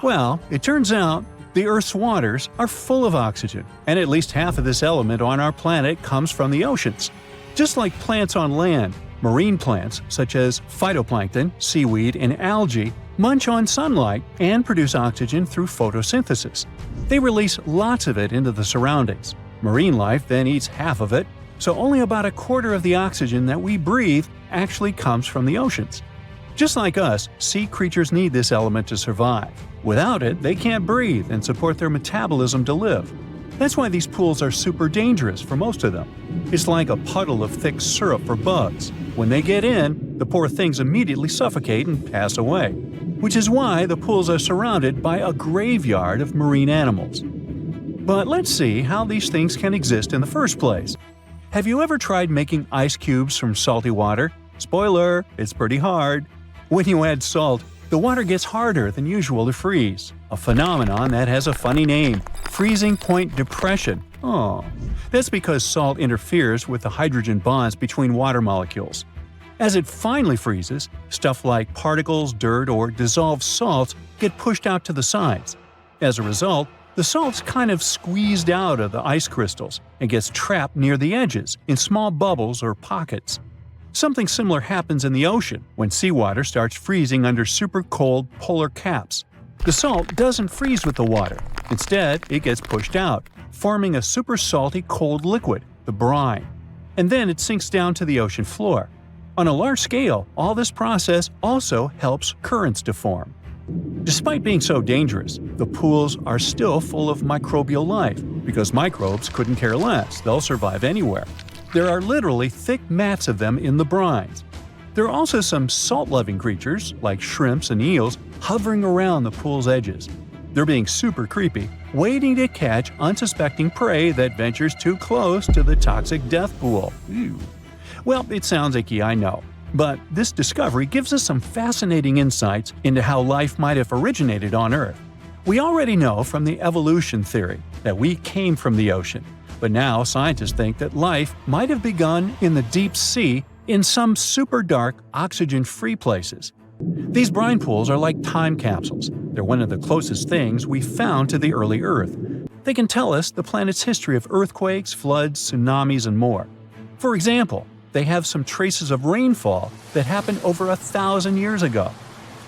[SPEAKER 1] Well, it turns out the Earth's waters are full of oxygen, and at least half of this element on our planet comes from the oceans. Just like plants on land, marine plants such as phytoplankton, seaweed, and algae munch on sunlight and produce oxygen through photosynthesis. They release lots of it into the surroundings. Marine life then eats half of it, so only about a quarter of the oxygen that we breathe actually comes from the oceans. Just like us, sea creatures need this element to survive. Without it, they can't breathe and support their metabolism to live. That's why these pools are super dangerous for most of them. It's like a puddle of thick syrup for bugs. When they get in, the poor things immediately suffocate and pass away. Which is why the pools are surrounded by a graveyard of marine animals. But let's see how these things can exist in the first place. Have you ever tried making ice cubes from salty water? Spoiler, it's pretty hard. When you add salt, the water gets harder than usual to freeze, a phenomenon that has a funny name, freezing point depression. Oh, that's because salt interferes with the hydrogen bonds between water molecules. As it finally freezes, stuff like particles, dirt, or dissolved salts get pushed out to the sides. As a result, the salt's kind of squeezed out of the ice crystals and gets trapped near the edges in small bubbles or pockets. Something similar happens in the ocean when seawater starts freezing under super cold polar caps. The salt doesn't freeze with the water. Instead, it gets pushed out, forming a super salty cold liquid, the brine. And then it sinks down to the ocean floor. On a large scale, all this process also helps currents to form. Despite being so dangerous, the pools are still full of microbial life, because microbes couldn't care less, they'll survive anywhere. There are literally thick mats of them in the brines. There are also some salt-loving creatures, like shrimps and eels, hovering around the pool's edges. They're being super creepy, waiting to catch unsuspecting prey that ventures too close to the toxic death pool. Ew. Well, it sounds icky, I know. But this discovery gives us some fascinating insights into how life might have originated on Earth. We already know from the evolution theory that we came from the ocean, but now scientists think that life might have begun in the deep sea in some super dark, oxygen-free places. These brine pools are like time capsules. They're one of the closest things we've found to the early Earth. They can tell us the planet's history of earthquakes, floods, tsunamis, and more. For example, they have some traces of rainfall that happened over 1,000 years ago.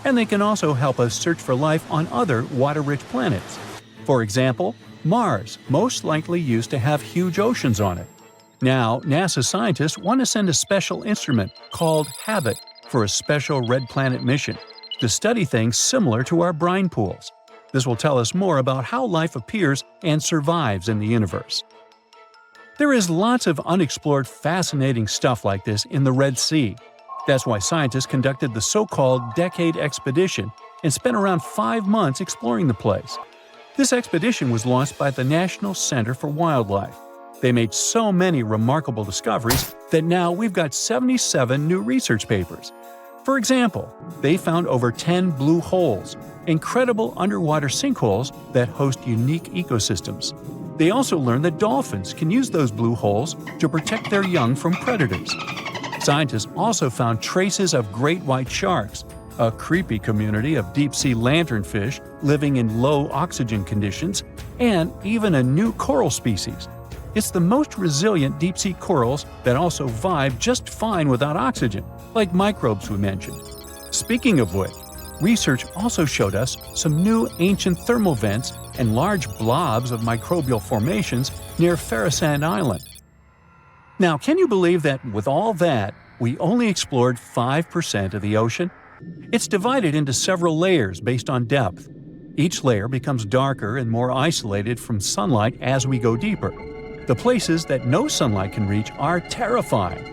[SPEAKER 1] And they can also help us search for life on other water-rich planets. For example, Mars most likely used to have huge oceans on it. Now, NASA scientists want to send a special instrument called HABIT for a special red planet mission to study things similar to our brine pools. This will tell us more about how life appears and survives in the universe. There is lots of unexplored fascinating stuff like this in the Red Sea. That's why scientists conducted the so-called Decade Expedition and spent around 5 months exploring the place. This expedition was launched by the National Center for Wildlife. They made so many remarkable discoveries that now we've got 77 new research papers. For example, they found over 10 blue holes, incredible underwater sinkholes that host unique ecosystems. They also learned that dolphins can use those blue holes to protect their young from predators. Scientists also found traces of great white sharks, a creepy community of deep-sea lanternfish living in low oxygen conditions, and even a new coral species. It's the most resilient deep-sea corals that also vive just fine without oxygen, like microbes we mentioned. Speaking of which, research also showed us some new ancient thermal vents and large blobs of microbial formations near Farasand Island. Now, can you believe that with all that, we only explored 5% of the ocean? It's divided into several layers based on depth. Each layer becomes darker and more isolated from sunlight as we go deeper. The places that no sunlight can reach are terrifying.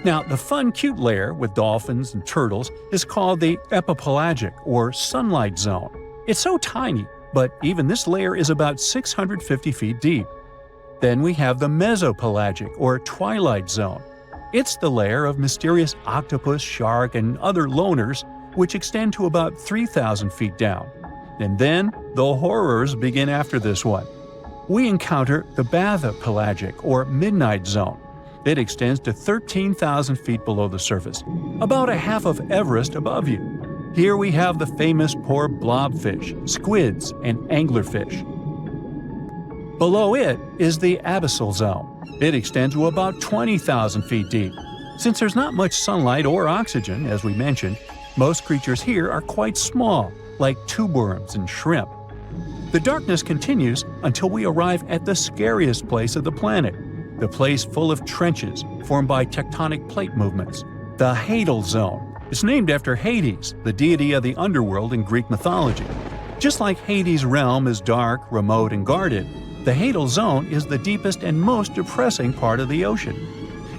[SPEAKER 1] Now, the fun, cute layer with dolphins and turtles is called the epipelagic or sunlight zone. It's so tiny, but even this layer is about 650 feet deep. Then we have the mesopelagic or twilight zone. It's the layer of mysterious octopus, shark, and other loners, which extend to about 3,000 feet down. And then the horrors begin after this one. We encounter the bathypelagic or midnight zone. It extends to 13,000 feet below the surface, about a half of Everest above you. Here we have the famous poor blobfish, squids, and anglerfish. Below it is the abyssal zone. It extends to about 20,000 feet deep. Since there's not much sunlight or oxygen, as we mentioned, most creatures here are quite small, like tube worms and shrimp. The darkness continues until we arrive at the scariest place of the planet, the place full of trenches formed by tectonic plate movements, the Hadal Zone. It's named after Hades, the deity of the underworld in Greek mythology. Just like Hades' realm is dark, remote, and guarded, the Hadal Zone is the deepest and most depressing part of the ocean.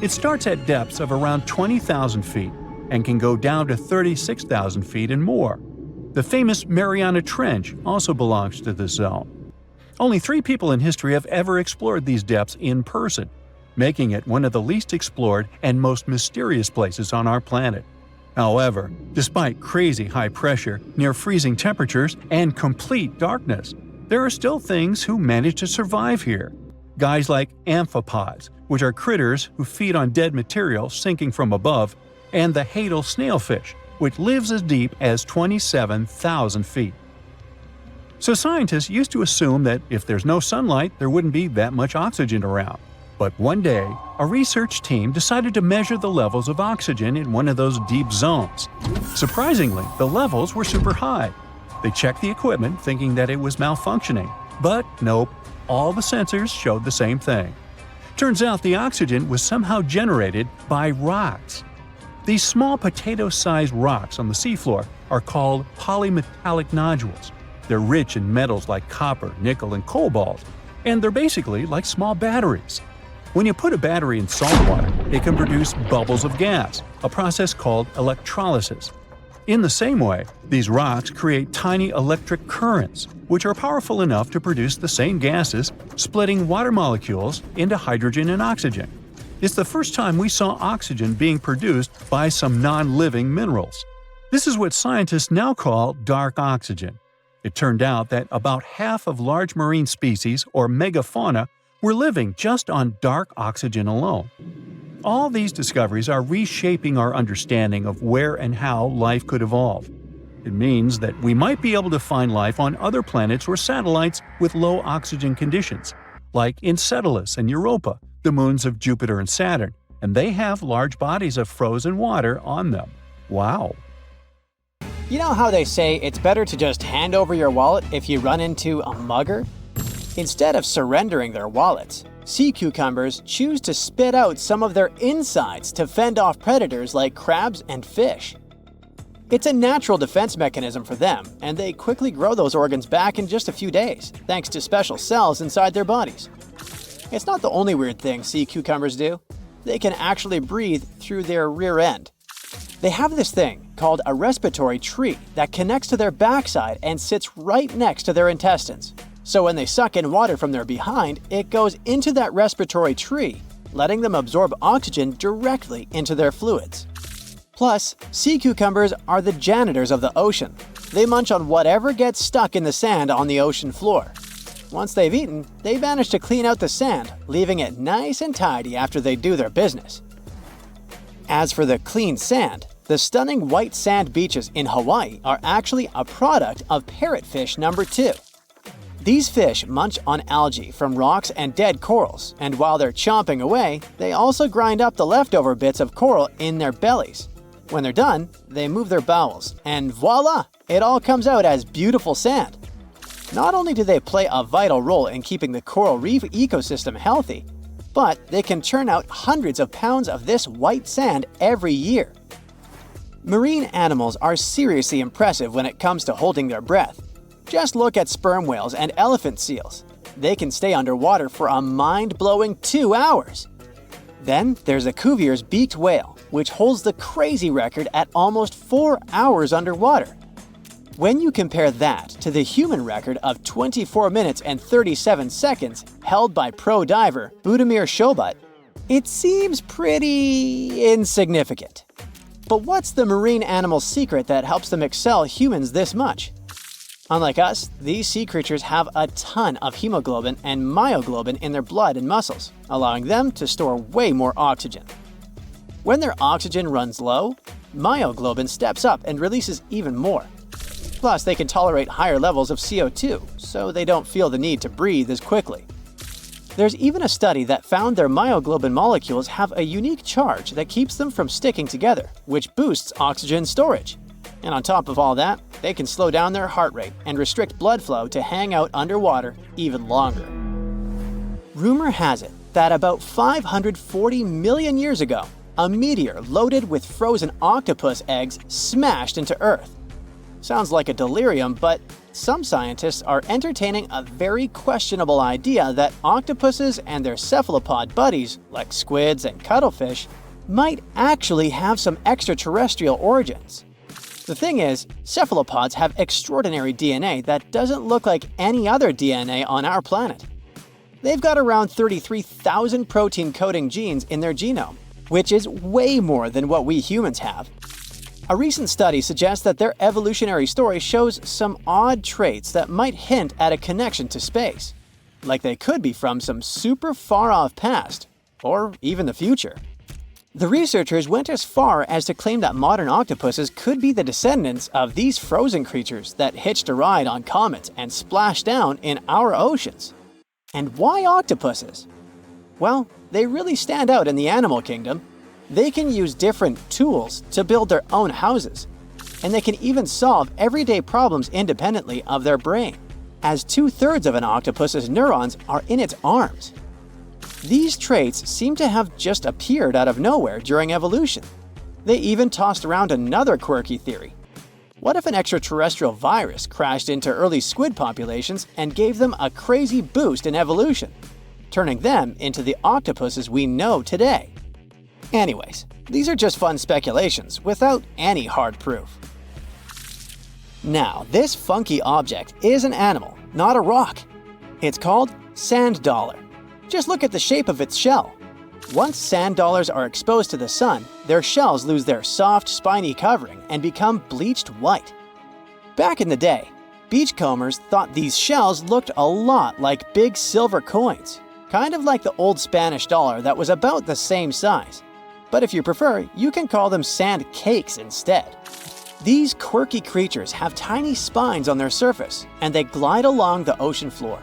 [SPEAKER 1] It starts at depths of around 20,000 feet and can go down to 36,000 feet and more. The famous Mariana Trench also belongs to this zone. Only 3 people in history have ever explored these depths in person, making it one of the least explored and most mysterious places on our planet. However, despite crazy high pressure, near freezing temperatures, and complete darkness, there are still things who manage to survive here. Guys like amphipods, which are critters who feed on dead material sinking from above, and the Hadal snailfish, which lives as deep as 27,000 feet. So scientists used to assume that if there's no sunlight, there wouldn't be that much oxygen around. But one day, a research team decided to measure the levels of oxygen in one of those deep zones. Surprisingly, the levels were super high. They checked the equipment thinking that it was malfunctioning, but nope, all the sensors showed the same thing. Turns out the oxygen was somehow generated by rocks. These small potato-sized rocks on the seafloor are called polymetallic nodules. They're rich in metals like copper, nickel, and cobalt, and they're basically like small batteries. When you put a battery in salt water, it can produce bubbles of gas, a process called electrolysis. In the same way, these rocks create tiny electric currents, which are powerful enough to produce the same gases, splitting water molecules into hydrogen and oxygen. It's the first time we saw oxygen being produced by some non-living minerals. This is what scientists now call dark oxygen. It turned out that about half of large marine species, or megafauna, were living just on dark oxygen alone. All these discoveries are reshaping our understanding of where and how life could evolve. It means that we might be able to find life on other planets or satellites with low oxygen conditions, like Enceladus and Europa, the moons of Jupiter and Saturn, and they have large bodies of frozen water on them. Wow!
[SPEAKER 4] You know how they say it's better to just hand over your wallet if you run into a mugger? Instead of surrendering their wallets, sea cucumbers choose to spit out some of their insides to fend off predators like crabs and fish. It's a natural defense mechanism for them, and they quickly grow those organs back in just a few days, thanks to special cells inside their bodies. It's not the only weird thing sea cucumbers do. They can actually breathe through their rear end. They have this thing called a respiratory tree that connects to their backside and sits right next to their intestines. So when they suck in water from their behind, it goes into that respiratory tree, letting them absorb oxygen directly into their fluids. Plus, sea cucumbers are the janitors of the ocean. They munch on whatever gets stuck in the sand on the ocean floor. Once they've eaten, they manage to clean out the sand, leaving it nice and tidy after they do their business. As for the clean sand, the stunning white sand beaches in Hawaii are actually a product of parrotfish number 2. These fish munch on algae from rocks and dead corals, and while they're chomping away, they also grind up the leftover bits of coral in their bellies. When they're done, they move their bowels, and voila! It all comes out as beautiful sand. Not only do they play a vital role in keeping the coral reef ecosystem healthy, but they can churn out hundreds of pounds of this white sand every year. Marine animals are seriously impressive when it comes to holding their breath. Just look at sperm whales and elephant seals. They can stay underwater for a mind-blowing 2 hours. Then there's a Cuvier's beaked whale, which holds the crazy record at almost 4 hours underwater. When you compare that to the human record of 24 minutes and 37 seconds held by pro diver Budimir Shobat, it seems pretty insignificant. But what's the marine animal's secret that helps them excel humans this much? Unlike us, these sea creatures have a ton of hemoglobin and myoglobin in their blood and muscles, allowing them to store way more oxygen. When their oxygen runs low, myoglobin steps up and releases even more. Plus, they can tolerate higher levels of CO2, so they don't feel the need to breathe as quickly. There's even a study that found their myoglobin molecules have a unique charge that keeps them from sticking together, which boosts oxygen storage. And on top of all that, they can slow down their heart rate and restrict blood flow to hang out underwater even longer. Rumor has it that about 540 million years ago, a meteor loaded with frozen octopus eggs smashed into Earth. Sounds like a delirium, but some scientists are entertaining a very questionable idea that octopuses and their cephalopod buddies, like squids and cuttlefish, might actually have some extraterrestrial origins. The thing is, cephalopods have extraordinary DNA that doesn't look like any other DNA on our planet. They've got around 33,000 protein-coding genes in their genome, which is way more than what we humans have. A recent study suggests that their evolutionary story shows some odd traits that might hint at a connection to space, like they could be from some super far-off past, or even the future. The researchers went as far as to claim that modern octopuses could be the descendants of these frozen creatures that hitched a ride on comets and splashed down in our oceans. And why octopuses? Well, they really stand out in the animal kingdom. They can use different tools to build their own houses, and they can even solve everyday problems independently of their brain, as 2/3 of an octopus's neurons are in its arms. These traits seem to have just appeared out of nowhere during evolution. They even tossed around another quirky theory. What if an extraterrestrial virus crashed into early squid populations and gave them a crazy boost in evolution, turning them into the octopuses we know today? Anyways, these are just fun speculations without any hard proof. Now, this funky object is an animal, not a rock. It's called sand dollar. Just look at the shape of its shell. Once sand dollars are exposed to the sun, their shells lose their soft, spiny covering and become bleached white. Back in the day, beachcombers thought these shells looked a lot like big silver coins, kind of like the old Spanish dollar that was about the same size. But if you prefer, you can call them sand cakes instead. These quirky creatures have tiny spines on their surface, and they glide along the ocean floor.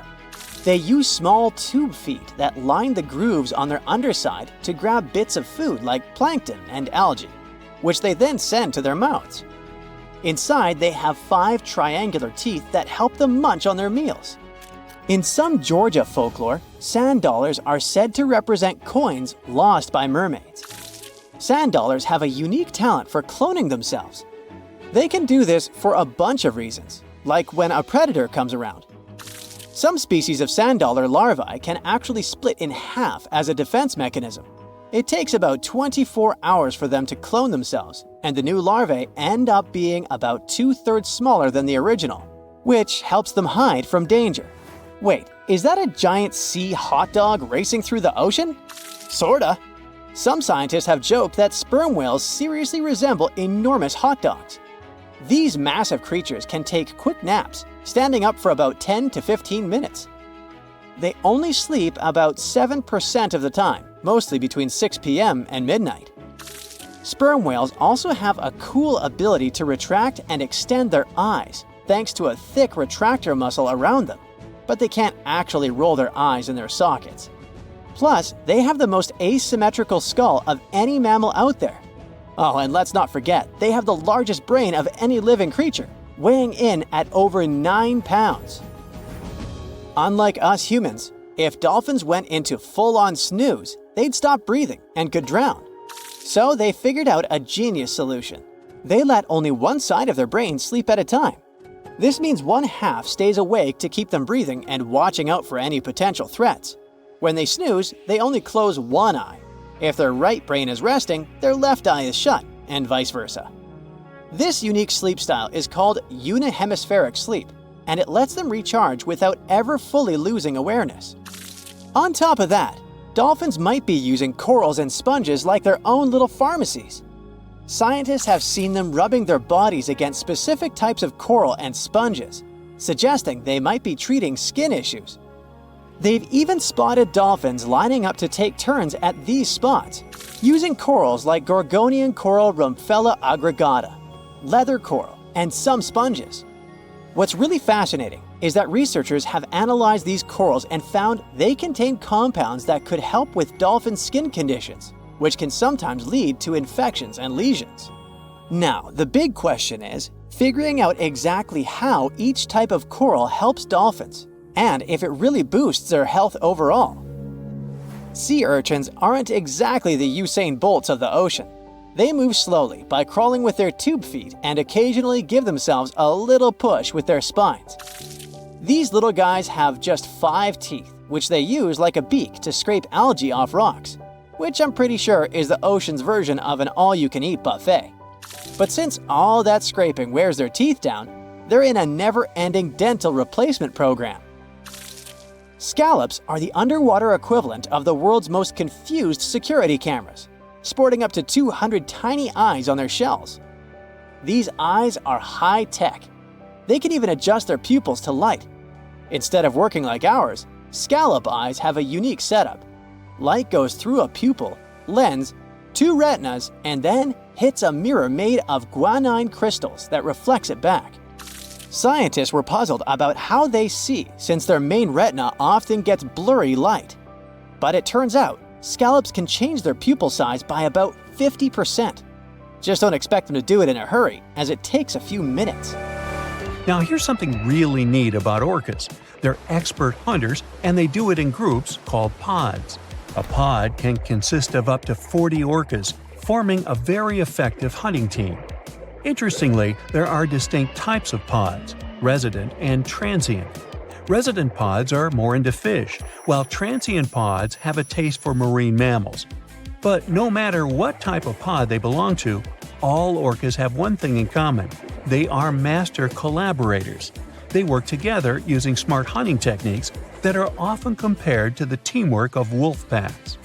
[SPEAKER 4] They use small tube feet that line the grooves on their underside to grab bits of food like plankton and algae, which they then send to their mouths. Inside, they have 5 triangular teeth that help them munch on their meals. In some Georgia folklore, sand dollars are said to represent coins lost by mermaids. Sand dollars have a unique talent for cloning themselves. They can do this for a bunch of reasons, like when a predator comes around. Some species of sand dollar larvae can actually split in half as a defense mechanism. It takes about 24 hours for them to clone themselves, and the new larvae end up being about 2/3 smaller than the original, which helps them hide from danger. Wait, is that a giant sea hot dog racing through the ocean? Sorta. Some scientists have joked that sperm whales seriously resemble enormous hot dogs. These massive creatures can take quick naps, standing up for about 10 to 15 minutes. They only sleep about 7% of the time, mostly between 6 p.m. and midnight. Sperm whales also have a cool ability to retract and extend their eyes, thanks to a thick retractor muscle around them, but they can't actually roll their eyes in their sockets. Plus, they have the most asymmetrical skull of any mammal out there. Oh, and let's not forget, they have the largest brain of any living creature, weighing in at over 9 pounds. Unlike us humans, if dolphins went into full-on snooze, they'd stop breathing and could drown. So they figured out a genius solution. They let only one side of their brain sleep at a time. This means one half stays awake to keep them breathing and watching out for any potential threats. When they snooze, they only close one eye. If their right brain is resting, their left eye is shut, and vice versa. This unique sleep style is called unihemispheric sleep, and it lets them recharge without ever fully losing awareness. On top of that, dolphins might be using corals and sponges like their own little pharmacies. Scientists have seen them rubbing their bodies against specific types of coral and sponges, suggesting they might be treating skin issues. They've even spotted dolphins lining up to take turns at these spots, using corals like Gorgonian coral Rumphella aggregata, leather coral, and some sponges. What's really fascinating is that researchers have analyzed these corals and found they contain compounds that could help with dolphin skin conditions, which can sometimes lead to infections and lesions. Now, the big question is figuring out exactly how each type of coral helps dolphins, and if it really boosts their health overall. Sea urchins aren't exactly the Usain Bolts of the ocean. They move slowly by crawling with their tube feet and occasionally give themselves a little push with their spines. These little guys have just 5 teeth, which they use like a beak to scrape algae off rocks, which I'm pretty sure is the ocean's version of an all-you-can-eat buffet. But since all that scraping wears their teeth down, they're in a never-ending dental replacement program. Scallops are the underwater equivalent of the world's most confused security cameras, sporting up to 200 tiny eyes on their shells. These eyes are high-tech. They can even adjust their pupils to light. Instead of working like ours, scallop eyes have a unique setup. Light goes through a pupil, lens, 2 retinas, and then hits a mirror made of guanine crystals that reflects it back. Scientists were puzzled about how they see since their main retina often gets blurry light. But it turns out, scallops can change their pupil size by about 50%. Just don't expect them to do it in a hurry, as it takes a few minutes.
[SPEAKER 1] Now here's something really neat about orcas. They're expert hunters, and they do it in groups called pods. A pod can consist of up to 40 orcas, forming a very effective hunting team. Interestingly, there are distinct types of pods: resident and transient. Resident pods are more into fish, while transient pods have a taste for marine mammals. But no matter what type of pod they belong to, all orcas have one thing in common: they are master collaborators. They work together using smart hunting techniques that are often compared to the teamwork of wolf packs.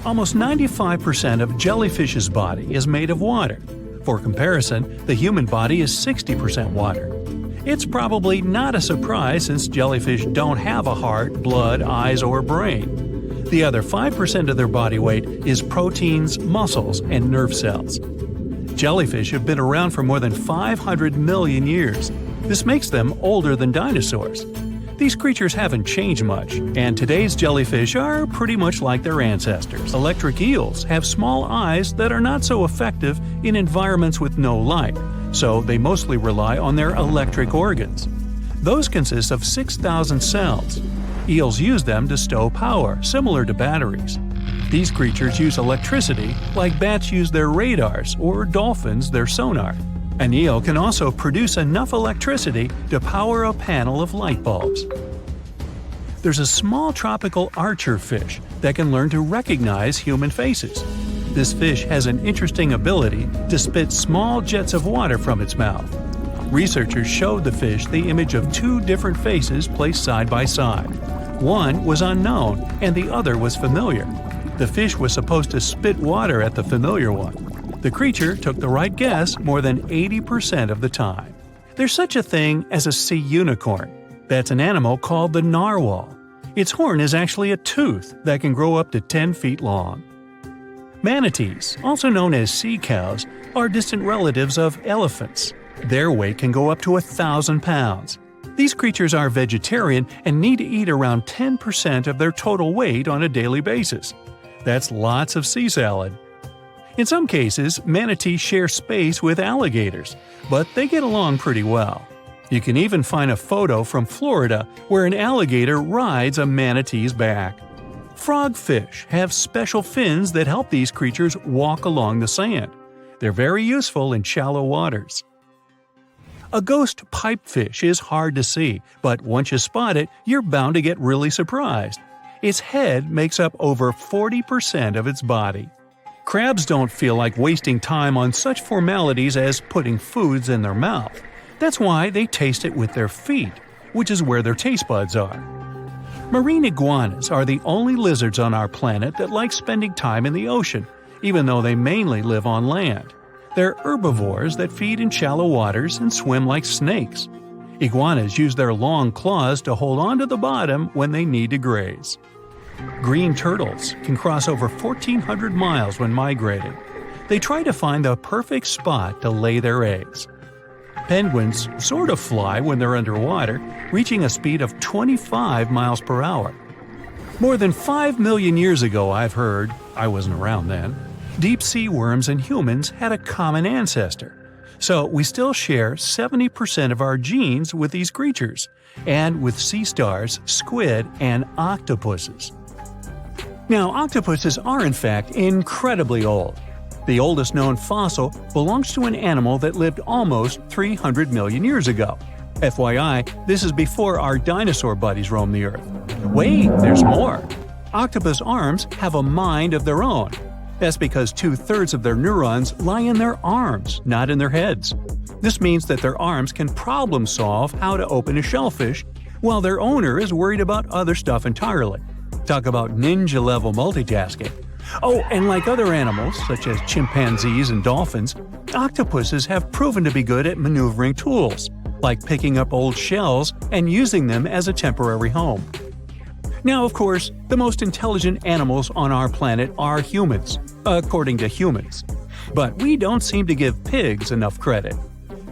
[SPEAKER 1] Almost 95% of jellyfish's body is made of water. For comparison, the human body is 60% water. It's probably not a surprise since jellyfish don't have a heart, blood, eyes, or brain. The other 5% of their body weight is proteins, muscles, and nerve cells. Jellyfish have been around for more than 500 million years. This makes them older than dinosaurs. These creatures haven't changed much, and today's jellyfish are pretty much like their ancestors. Electric eels have small eyes that are not so effective in environments with no light, so they mostly rely on their electric organs. Those consist of 6,000 cells. Eels use them to stow power, similar to batteries. These creatures use electricity like bats use their radars or dolphins their sonar. An eel can also produce enough electricity to power a panel of light bulbs. There's a small tropical archer fish that can learn to recognize human faces. This fish has an interesting ability to spit small jets of water from its mouth. Researchers showed the fish the image of two different faces placed side by side. One was unknown and the other was familiar. The fish was supposed to spit water at the familiar one. The creature took the right guess more than 80% of the time. There's such a thing as a sea unicorn. That's an animal called the narwhal. Its horn is actually a tooth that can grow up to 10 feet long. Manatees, also known as sea cows, are distant relatives of elephants. Their weight can go up to 1,000 pounds. These creatures are vegetarian and need to eat around 10% of their total weight on a daily basis. That's lots of sea salad. In some cases, manatees share space with alligators, but they get along pretty well. You can even find a photo from Florida where an alligator rides a manatee's back. Frogfish have special fins that help these creatures walk along the sand. They're very useful in shallow waters. A ghost pipefish is hard to see, but once you spot it, you're bound to get really surprised. Its head makes up over 40% of its body. Crabs don't feel like wasting time on such formalities as putting foods in their mouth. That's why they taste it with their feet, which is where their taste buds are. Marine iguanas are the only lizards on our planet that like spending time in the ocean, even though they mainly live on land. They're herbivores that feed in shallow waters and swim like snakes. Iguanas use their long claws to hold onto the bottom when they need to graze. Green turtles can cross over 1,400 miles when migrating. They try to find the perfect spot to lay their eggs. Penguins sort of fly when they're underwater, reaching a speed of 25 miles per hour. More than 5 million years ago, I've heard, I wasn't around then, deep-sea worms and humans had a common ancestor. So we still share 70% of our genes with these creatures, and with sea stars, squid, and octopuses. Now, octopuses are in fact incredibly old. The oldest known fossil belongs to an animal that lived almost 300 million years ago. FYI, this is before our dinosaur buddies roamed the Earth. Wait, there's more! Octopus arms have a mind of their own. That's because 2/3 of their neurons lie in their arms, not in their heads. This means that their arms can problem solve how to open a shellfish, while their owner is worried about other stuff entirely. Talk about ninja-level multitasking. Oh, and like other animals, such as chimpanzees and dolphins, octopuses have proven to be good at maneuvering tools, like picking up old shells and using them as a temporary home. Now, of course, the most intelligent animals on our planet are humans, according to humans. But we don't seem to give pigs enough credit.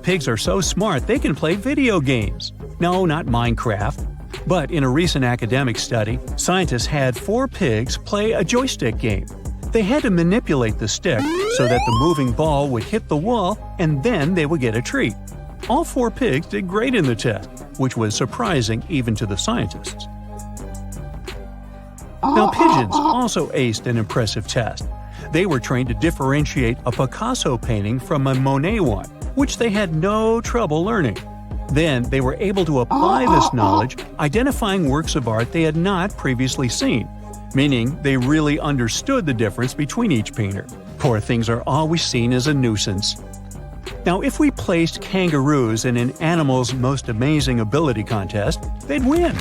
[SPEAKER 1] Pigs are so smart they can play video games. No, not Minecraft. But in a recent academic study, scientists had 4 pigs play a joystick game. They had to manipulate the stick so that the moving ball would hit the wall and then they would get a treat. All 4 pigs did great in the test, which was surprising even to the scientists. Now, pigeons also aced an impressive test. They were trained to differentiate a Picasso painting from a Monet one, which they had no trouble learning. Then they were able to apply this knowledge, identifying works of art they had not previously seen, meaning they really understood the difference between each painter. Poor things are always seen as a nuisance. Now, if we placed kangaroos in an Animal's Most Amazing Ability contest, they'd win.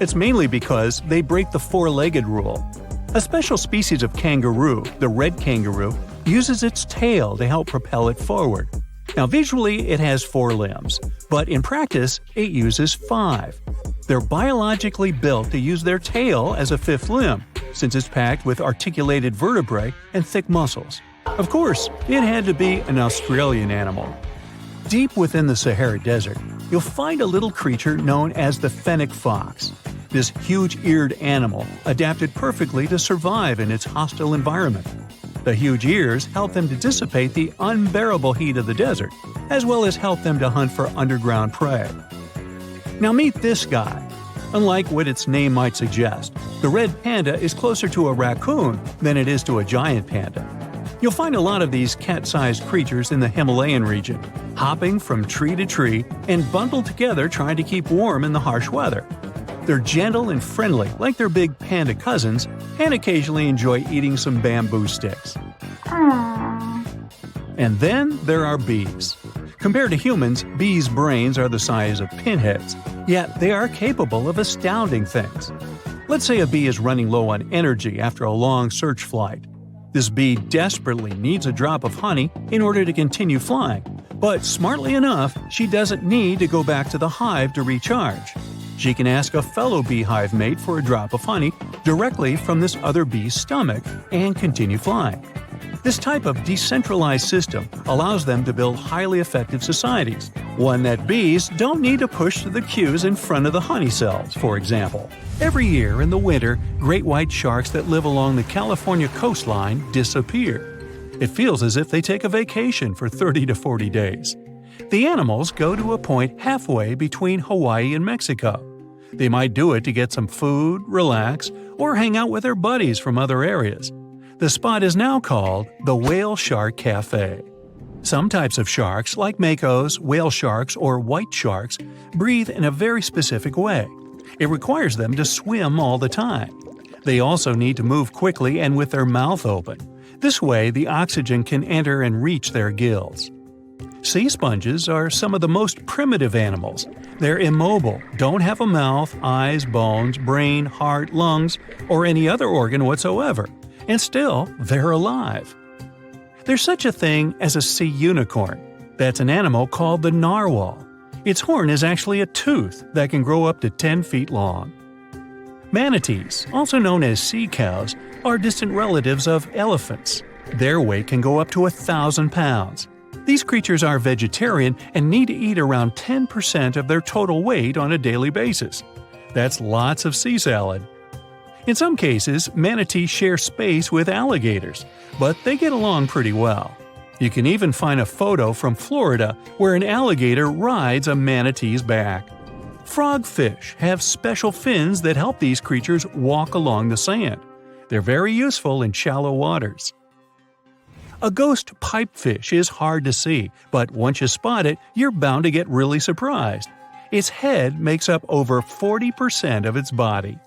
[SPEAKER 1] It's mainly because they break the four-legged rule. A special species of kangaroo, the red kangaroo, uses its tail to help propel it forward. Now, visually, it has 4 limbs, but in practice, it uses 5. They're biologically built to use their tail as a 5th limb, since it's packed with articulated vertebrae and thick muscles. Of course, it had to be an Australian animal. Deep within the Sahara Desert, you'll find a little creature known as the fennec fox. This huge-eared animal adapted perfectly to survive in its hostile environment. The huge ears help them to dissipate the unbearable heat of the desert, as well as help them to hunt for underground prey. Now meet this guy. Unlike what its name might suggest, the red panda is closer to a raccoon than it is to a giant panda. You'll find a lot of these cat-sized creatures in the Himalayan region, hopping from tree to tree and bundled together trying to keep warm in the harsh weather. They're gentle and friendly like their big panda cousins, and occasionally enjoy eating some bamboo sticks. And then there are bees. Compared to humans, bees' brains are the size of pinheads, yet they are capable of astounding things. Let's say a bee is running low on energy after a long search flight. This bee desperately needs a drop of honey in order to continue flying, but smartly enough, she doesn't need to go back to the hive to recharge. She can ask a fellow beehive mate for a drop of honey directly from this other bee's stomach and continue flying. This type of decentralized system allows them to build highly effective societies, one that bees don't need to push the queues in front of the honey cells, for example. Every year in the winter, great white sharks that live along the California coastline disappear. It feels as if they take a vacation for 30 to 40 days. The animals go to a point halfway between Hawaii and Mexico. They might do it to get some food, relax, or hang out with their buddies from other areas. The spot is now called the Whale Shark Cafe. Some types of sharks, like makos, whale sharks, or white sharks, breathe in a very specific way. It requires them to swim all the time. They also need to move quickly and with their mouth open. This way, the oxygen can enter and reach their gills. Sea sponges are some of the most primitive animals. They're immobile, don't have a mouth, eyes, bones, brain, heart, lungs, or any other organ whatsoever. And still, they're alive. There's such a thing as a sea unicorn. That's an animal called the narwhal. Its horn is actually a tooth that can grow up to 10 feet long. Manatees, also known as sea cows, are distant relatives of elephants. Their weight can go up to 1,000 pounds. These creatures are vegetarian and need to eat around 10% of their total weight on a daily basis. That's lots of sea salad. In some cases, manatees share space with alligators, but they get along pretty well. You can even find a photo from Florida where an alligator rides a manatee's back. Frogfish have special fins that help these creatures walk along the sand. They're very useful in shallow waters. A ghost pipefish is hard to see, but once you spot it, you're bound to get really surprised. Its head makes up over 40% of its body.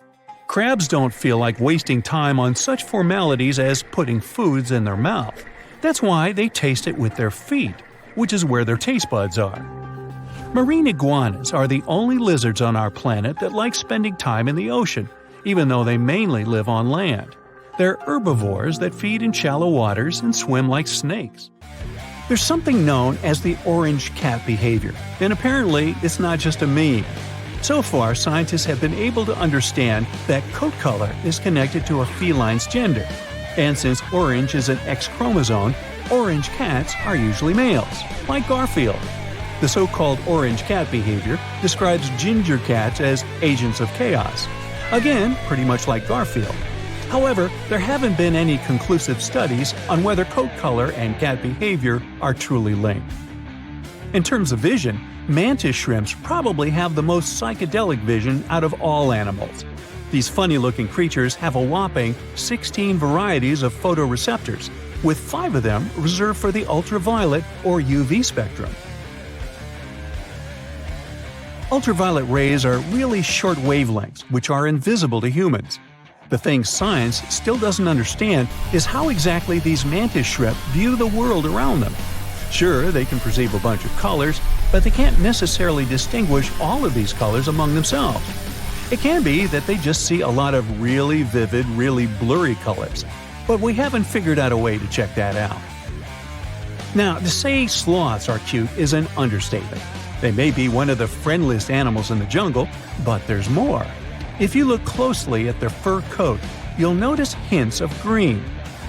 [SPEAKER 1] Crabs don't feel like wasting time on such formalities as putting foods in their mouth. That's why they taste it with their feet, which is where their taste buds are. Marine iguanas are the only lizards on our planet that like spending time in the ocean, even though they mainly live on land. They're herbivores that feed in shallow waters and swim like snakes. There's something known as the orange cat behavior, and apparently it's not just a meme. So far, scientists have been able to understand that coat color is connected to a feline's gender. And since orange is an X chromosome, orange cats are usually males, like Garfield. The so-called orange cat behavior describes ginger cats as agents of chaos. Again, pretty much like Garfield. However, there haven't been any conclusive studies on whether coat color and cat behavior are truly linked. In terms of vision, mantis shrimps probably have the most psychedelic vision out of all animals. These funny-looking creatures have a whopping 16 varieties of photoreceptors, with 5 of them reserved for the ultraviolet or UV spectrum. Ultraviolet rays are really short wavelengths, which are invisible to humans. The thing science still doesn't understand is how exactly these mantis shrimp view the world around them. Sure, they can perceive a bunch of colors, but they can't necessarily distinguish all of these colors among themselves. It can be that they just see a lot of really vivid, really blurry colors, but we haven't figured out a way to check that out. Now, to say sloths are cute is an understatement. They may be one of the friendliest animals in the jungle, but there's more. If you look closely at their fur coat, you'll notice hints of green.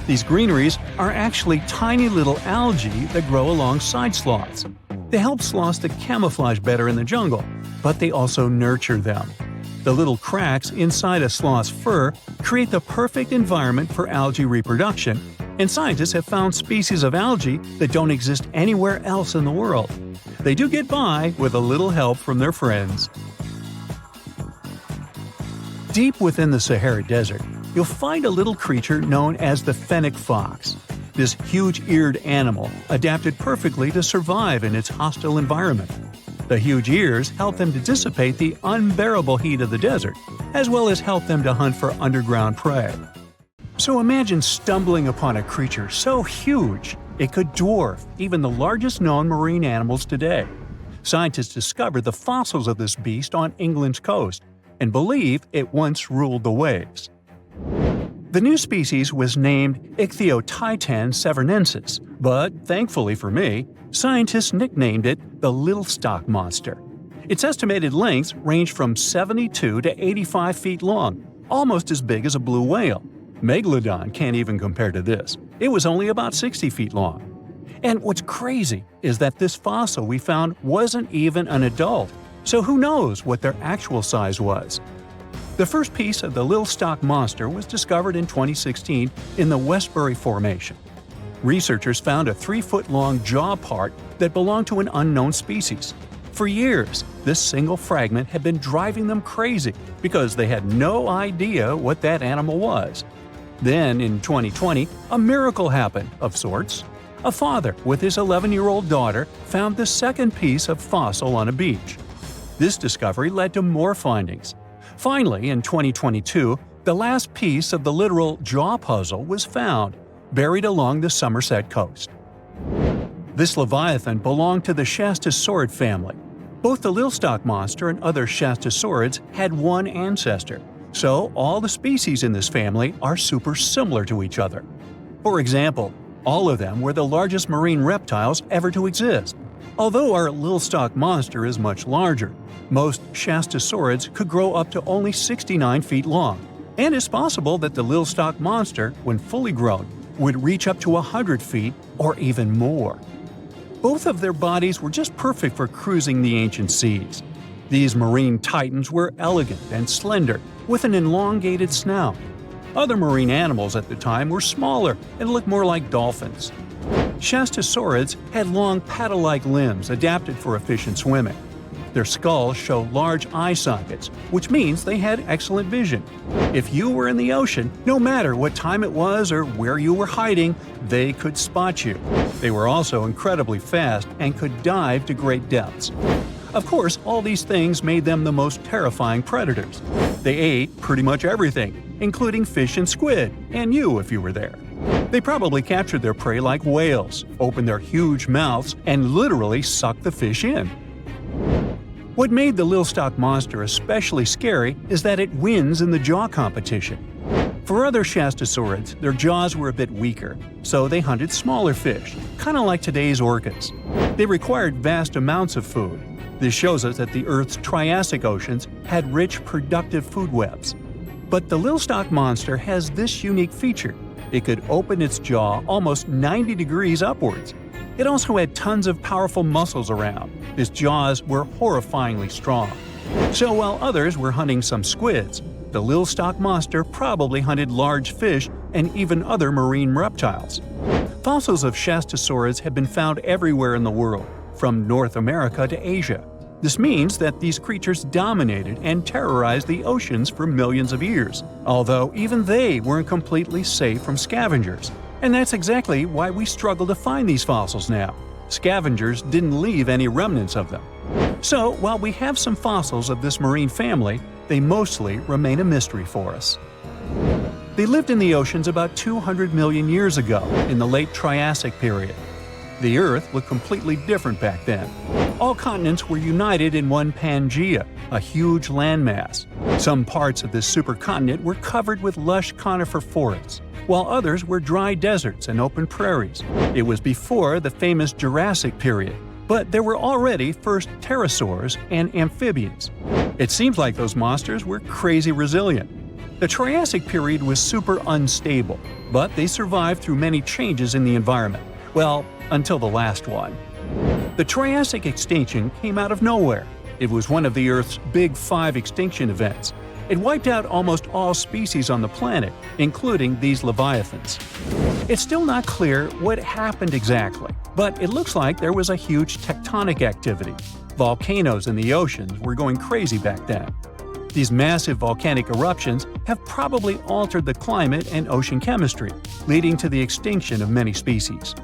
[SPEAKER 1] These greeneries are actually tiny little algae that grow alongside sloths. They help sloths to camouflage better in the jungle, but they also nurture them. The little cracks inside a sloth's fur create the perfect environment for algae reproduction, and scientists have found species of algae that don't exist anywhere else in the world. They do get by with a little help from their friends. Deep within the Sahara Desert, you'll find a little creature known as the fennec fox. This huge-eared animal adapted perfectly to survive in its hostile environment. The huge ears help them to dissipate the unbearable heat of the desert, as well as help them to hunt for underground prey. So imagine stumbling upon a creature so huge it could dwarf even the largest known marine animals today. Scientists discovered the fossils of this beast on England's coast and believe it once ruled the waves. The new species was named Ichthyotitan severnensis, but thankfully for me, scientists nicknamed it the little stock monster. Its estimated lengths range from 72 to 85 feet long, almost as big as a blue whale. Megalodon can't even compare to this. It was only about 60 feet long. And what's crazy is that this fossil we found wasn't even an adult, so who knows what their actual size was. The first piece of the little stock monster was discovered in 2016 in the Westbury Formation. Researchers found a 3-foot-long jaw part that belonged to an unknown species. For years, this single fragment had been driving them crazy because they had no idea what that animal was. Then, in 2020, a miracle happened, of sorts. A father with his 11-year-old daughter found the second piece of fossil on a beach. This discovery led to more findings. Finally, in 2022, the last piece of the literal jaw puzzle was found, buried along the Somerset coast. This leviathan belonged to the Shastasaurid family. Both the little stock monster and other Shastasaurids had one ancestor, so all the species in this family are super similar to each other. For example, all of them were the largest marine reptiles ever to exist. Although our little stock monster is much larger, most Shastasaurids could grow up to only 69 feet long, and it's possible that the little stock monster, when fully grown, would reach up to 100 feet or even more. Both of their bodies were just perfect for cruising the ancient seas. These marine titans were elegant and slender, with an elongated snout. Other marine animals at the time were smaller and looked more like dolphins. Shastasaurids had long paddle-like limbs adapted for efficient swimming. Their skulls show large eye sockets, which means they had excellent vision. If you were in the ocean, no matter what time it was or where you were hiding, they could spot you. They were also incredibly fast and could dive to great depths. Of course, all these things made them the most terrifying predators. They ate pretty much everything, including fish and squid, and you if you were there. They probably captured their prey like whales, opened their huge mouths, and literally sucked the fish in. What made the little stock monster especially scary is that it wins in the jaw competition. For other Shastasaurids, their jaws were a bit weaker, so they hunted smaller fish, kind of like today's orcas. They required vast amounts of food. This shows us that the Earth's Triassic oceans had rich, productive food webs. But the little stock monster has this unique feature. It could open its jaw almost 90 degrees upwards. It also had tons of powerful muscles around. Its jaws were horrifyingly strong. So while others were hunting some squids, the little stock monster probably hunted large fish and even other marine reptiles. Fossils of Shastasaurids have been found everywhere in the world, from North America to Asia. This means that these creatures dominated and terrorized the oceans for millions of years, although even they weren't completely safe from scavengers. And that's exactly why we struggle to find these fossils now. Scavengers didn't leave any remnants of them. So, while we have some fossils of this marine family, they mostly remain a mystery for us. They lived in the oceans about 200 million years ago, in the late Triassic period. The Earth looked completely different back then. All continents were united in one Pangaea, a huge landmass. Some parts of this supercontinent were covered with lush conifer forests, while others were dry deserts and open prairies. It was before the famous Jurassic period, but there were already first pterosaurs and amphibians. It seems like those monsters were crazy resilient. The Triassic period was super unstable, but they survived through many changes in the environment. Well, until the last one. The Triassic extinction came out of nowhere. It was one of the Earth's big 5 extinction events. It wiped out almost all species on the planet, including these leviathans. It's still not clear what happened exactly, but it looks like there was a huge tectonic activity. Volcanoes in the oceans were going crazy back then. These massive volcanic eruptions have probably altered the climate and ocean chemistry, leading to the extinction of many species.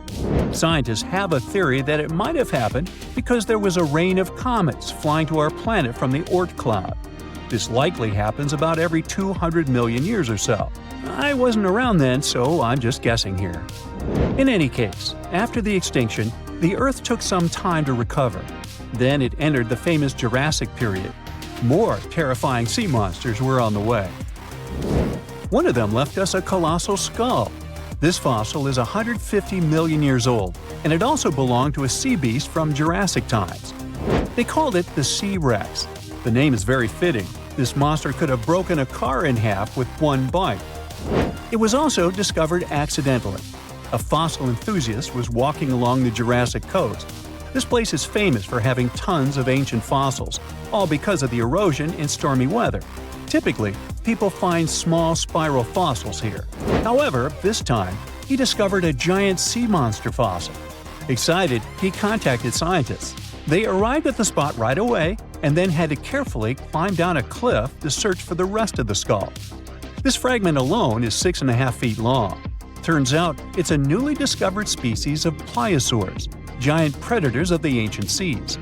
[SPEAKER 1] Scientists have a theory that it might have happened because there was a rain of comets flying to our planet from the Oort cloud. This likely happens about every 200 million years or so. I wasn't around then, so I'm just guessing here. In any case, after the extinction, the Earth took some time to recover. Then it entered the famous Jurassic period. More terrifying sea monsters were on the way. One of them left us a colossal skull. This fossil is 150 million years old, and it also belonged to a sea beast from Jurassic times. They called it the Sea Rex. The name is very fitting. This monster could have broken a car in half with one bite. It was also discovered accidentally. A fossil enthusiast was walking along the Jurassic coast. This place is famous for having tons of ancient fossils, all because of the erosion in stormy weather. Typically, people find small spiral fossils here. However, this time, he discovered a giant sea monster fossil. Excited, he contacted scientists. They arrived at the spot right away and then had to carefully climb down a cliff to search for the rest of the skull. This fragment alone is 6.5 feet long. Turns out it's a newly discovered species of pliosaurs, giant predators of the ancient seas.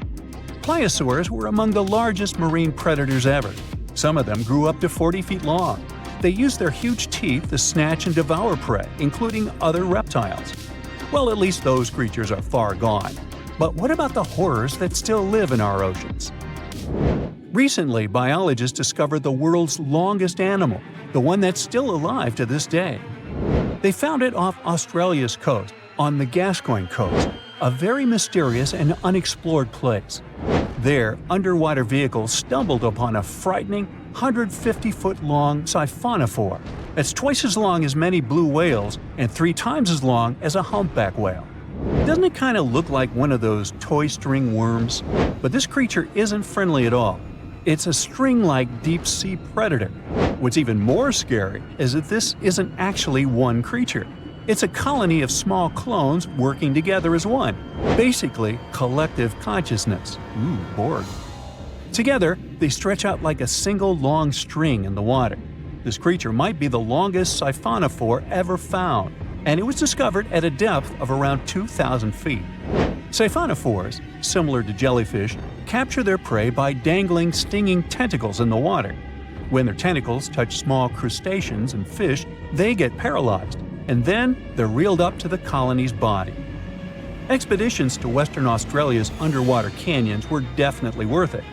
[SPEAKER 1] Pliosaurs were among the largest marine predators ever. Some of them grew up to 40 feet long. They used their huge teeth to snatch and devour prey, including other reptiles. Well, at least those creatures are far gone. But what about the horrors that still live in our oceans? Recently, biologists discovered the world's longest animal, the one that's still alive to this day. They found it off Australia's coast, on the Gascoyne coast, a very mysterious and unexplored place. There, underwater vehicles stumbled upon a frightening 150-foot-long siphonophore. That's twice as long as many blue whales and 3 times as long as a humpback whale. Doesn't it kind of look like one of those toy string worms? But this creature isn't friendly at all. It's a string-like deep-sea predator. What's even more scary is that this isn't actually one creature. It's a colony of small clones working together as one. Basically, collective consciousness. Ooh, Borg. Together, they stretch out like a single long string in the water. This creature might be the longest siphonophore ever found, and it was discovered at a depth of around 2,000 feet. Siphonophores, similar to jellyfish, capture their prey by dangling stinging tentacles in the water. When their tentacles touch small crustaceans and fish, they get paralyzed, and then they're reeled up to the colony's body. Expeditions to Western Australia's underwater canyons were definitely worth it.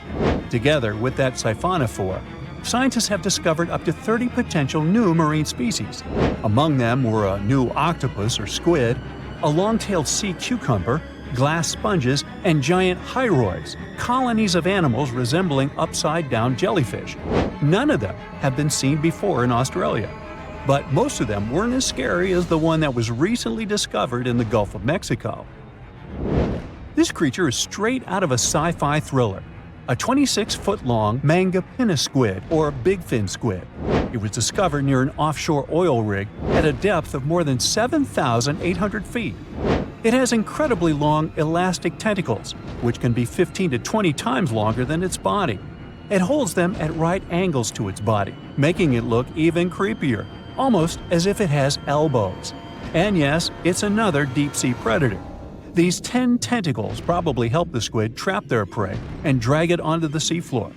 [SPEAKER 1] Together with that siphonophore, scientists have discovered up to 30 potential new marine species. Among them were a new octopus or squid, a long-tailed sea cucumber, glass sponges, and giant hyroids, colonies of animals resembling upside-down jellyfish. None of them have been seen before in Australia, but most of them weren't as scary as the one that was recently discovered in the Gulf of Mexico. This creature is straight out of a sci-fi thriller, a 26-foot-long manga pinna squid or bigfin squid. It was discovered near an offshore oil rig at a depth of more than 7,800 feet. It has incredibly long elastic tentacles, which can be 15 to 20 times longer than its body. It holds them at right angles to its body, making it look even creepier, almost as if it has elbows. And yes, it's another deep-sea predator. These 10 tentacles probably help the squid trap their prey and drag it onto the seafloor.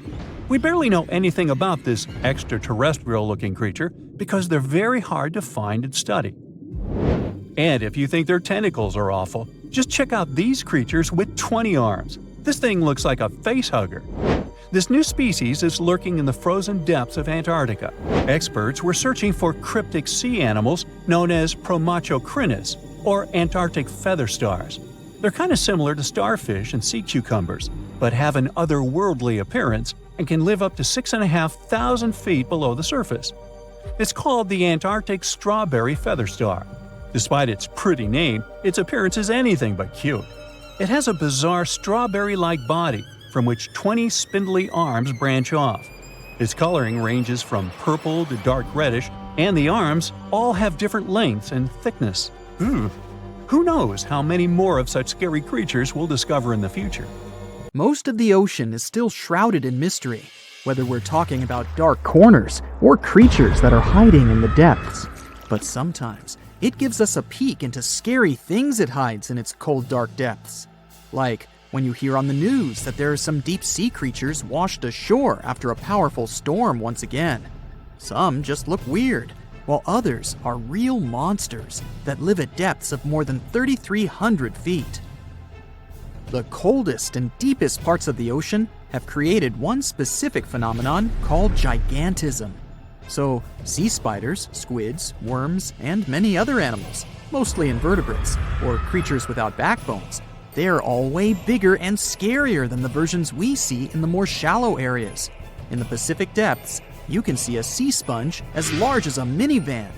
[SPEAKER 1] We barely know anything about this extraterrestrial-looking creature because they're very hard to find and study. And if you think their tentacles are awful, just check out these creatures with 20 arms. This thing looks like a facehugger. This new species is lurking in the frozen depths of Antarctica. Experts were searching for cryptic sea animals known as Promachocrinus, or Antarctic feather stars. They're kind of similar to starfish and sea cucumbers, but have an otherworldly appearance and can live up to 6,500 feet below the surface. It's called the Antarctic strawberry feather star. Despite its pretty name, its appearance is anything but cute. It has a bizarre strawberry-like body from which 20 spindly arms branch off. Its coloring ranges from purple to dark reddish, and the arms all have different lengths and thickness. Who knows how many more of such scary creatures we'll discover in the future?
[SPEAKER 3] Most of the ocean is still shrouded in mystery, whether we're talking about dark corners or creatures that are hiding in the depths. But sometimes it gives us a peek into scary things it hides in its cold, dark depths. Like when you hear on the news that there are some deep-sea creatures washed ashore after a powerful storm once again. Some just look weird, while others are real monsters that live at depths of more than 3,300 feet. The coldest and deepest parts of the ocean have created one specific phenomenon called gigantism. So, sea spiders, squids, worms, and many other animals, mostly invertebrates, or creatures without backbones, they're all way bigger and scarier than the versions we see in the more shallow areas. In the Pacific depths, you can see a sea sponge as large as a minivan.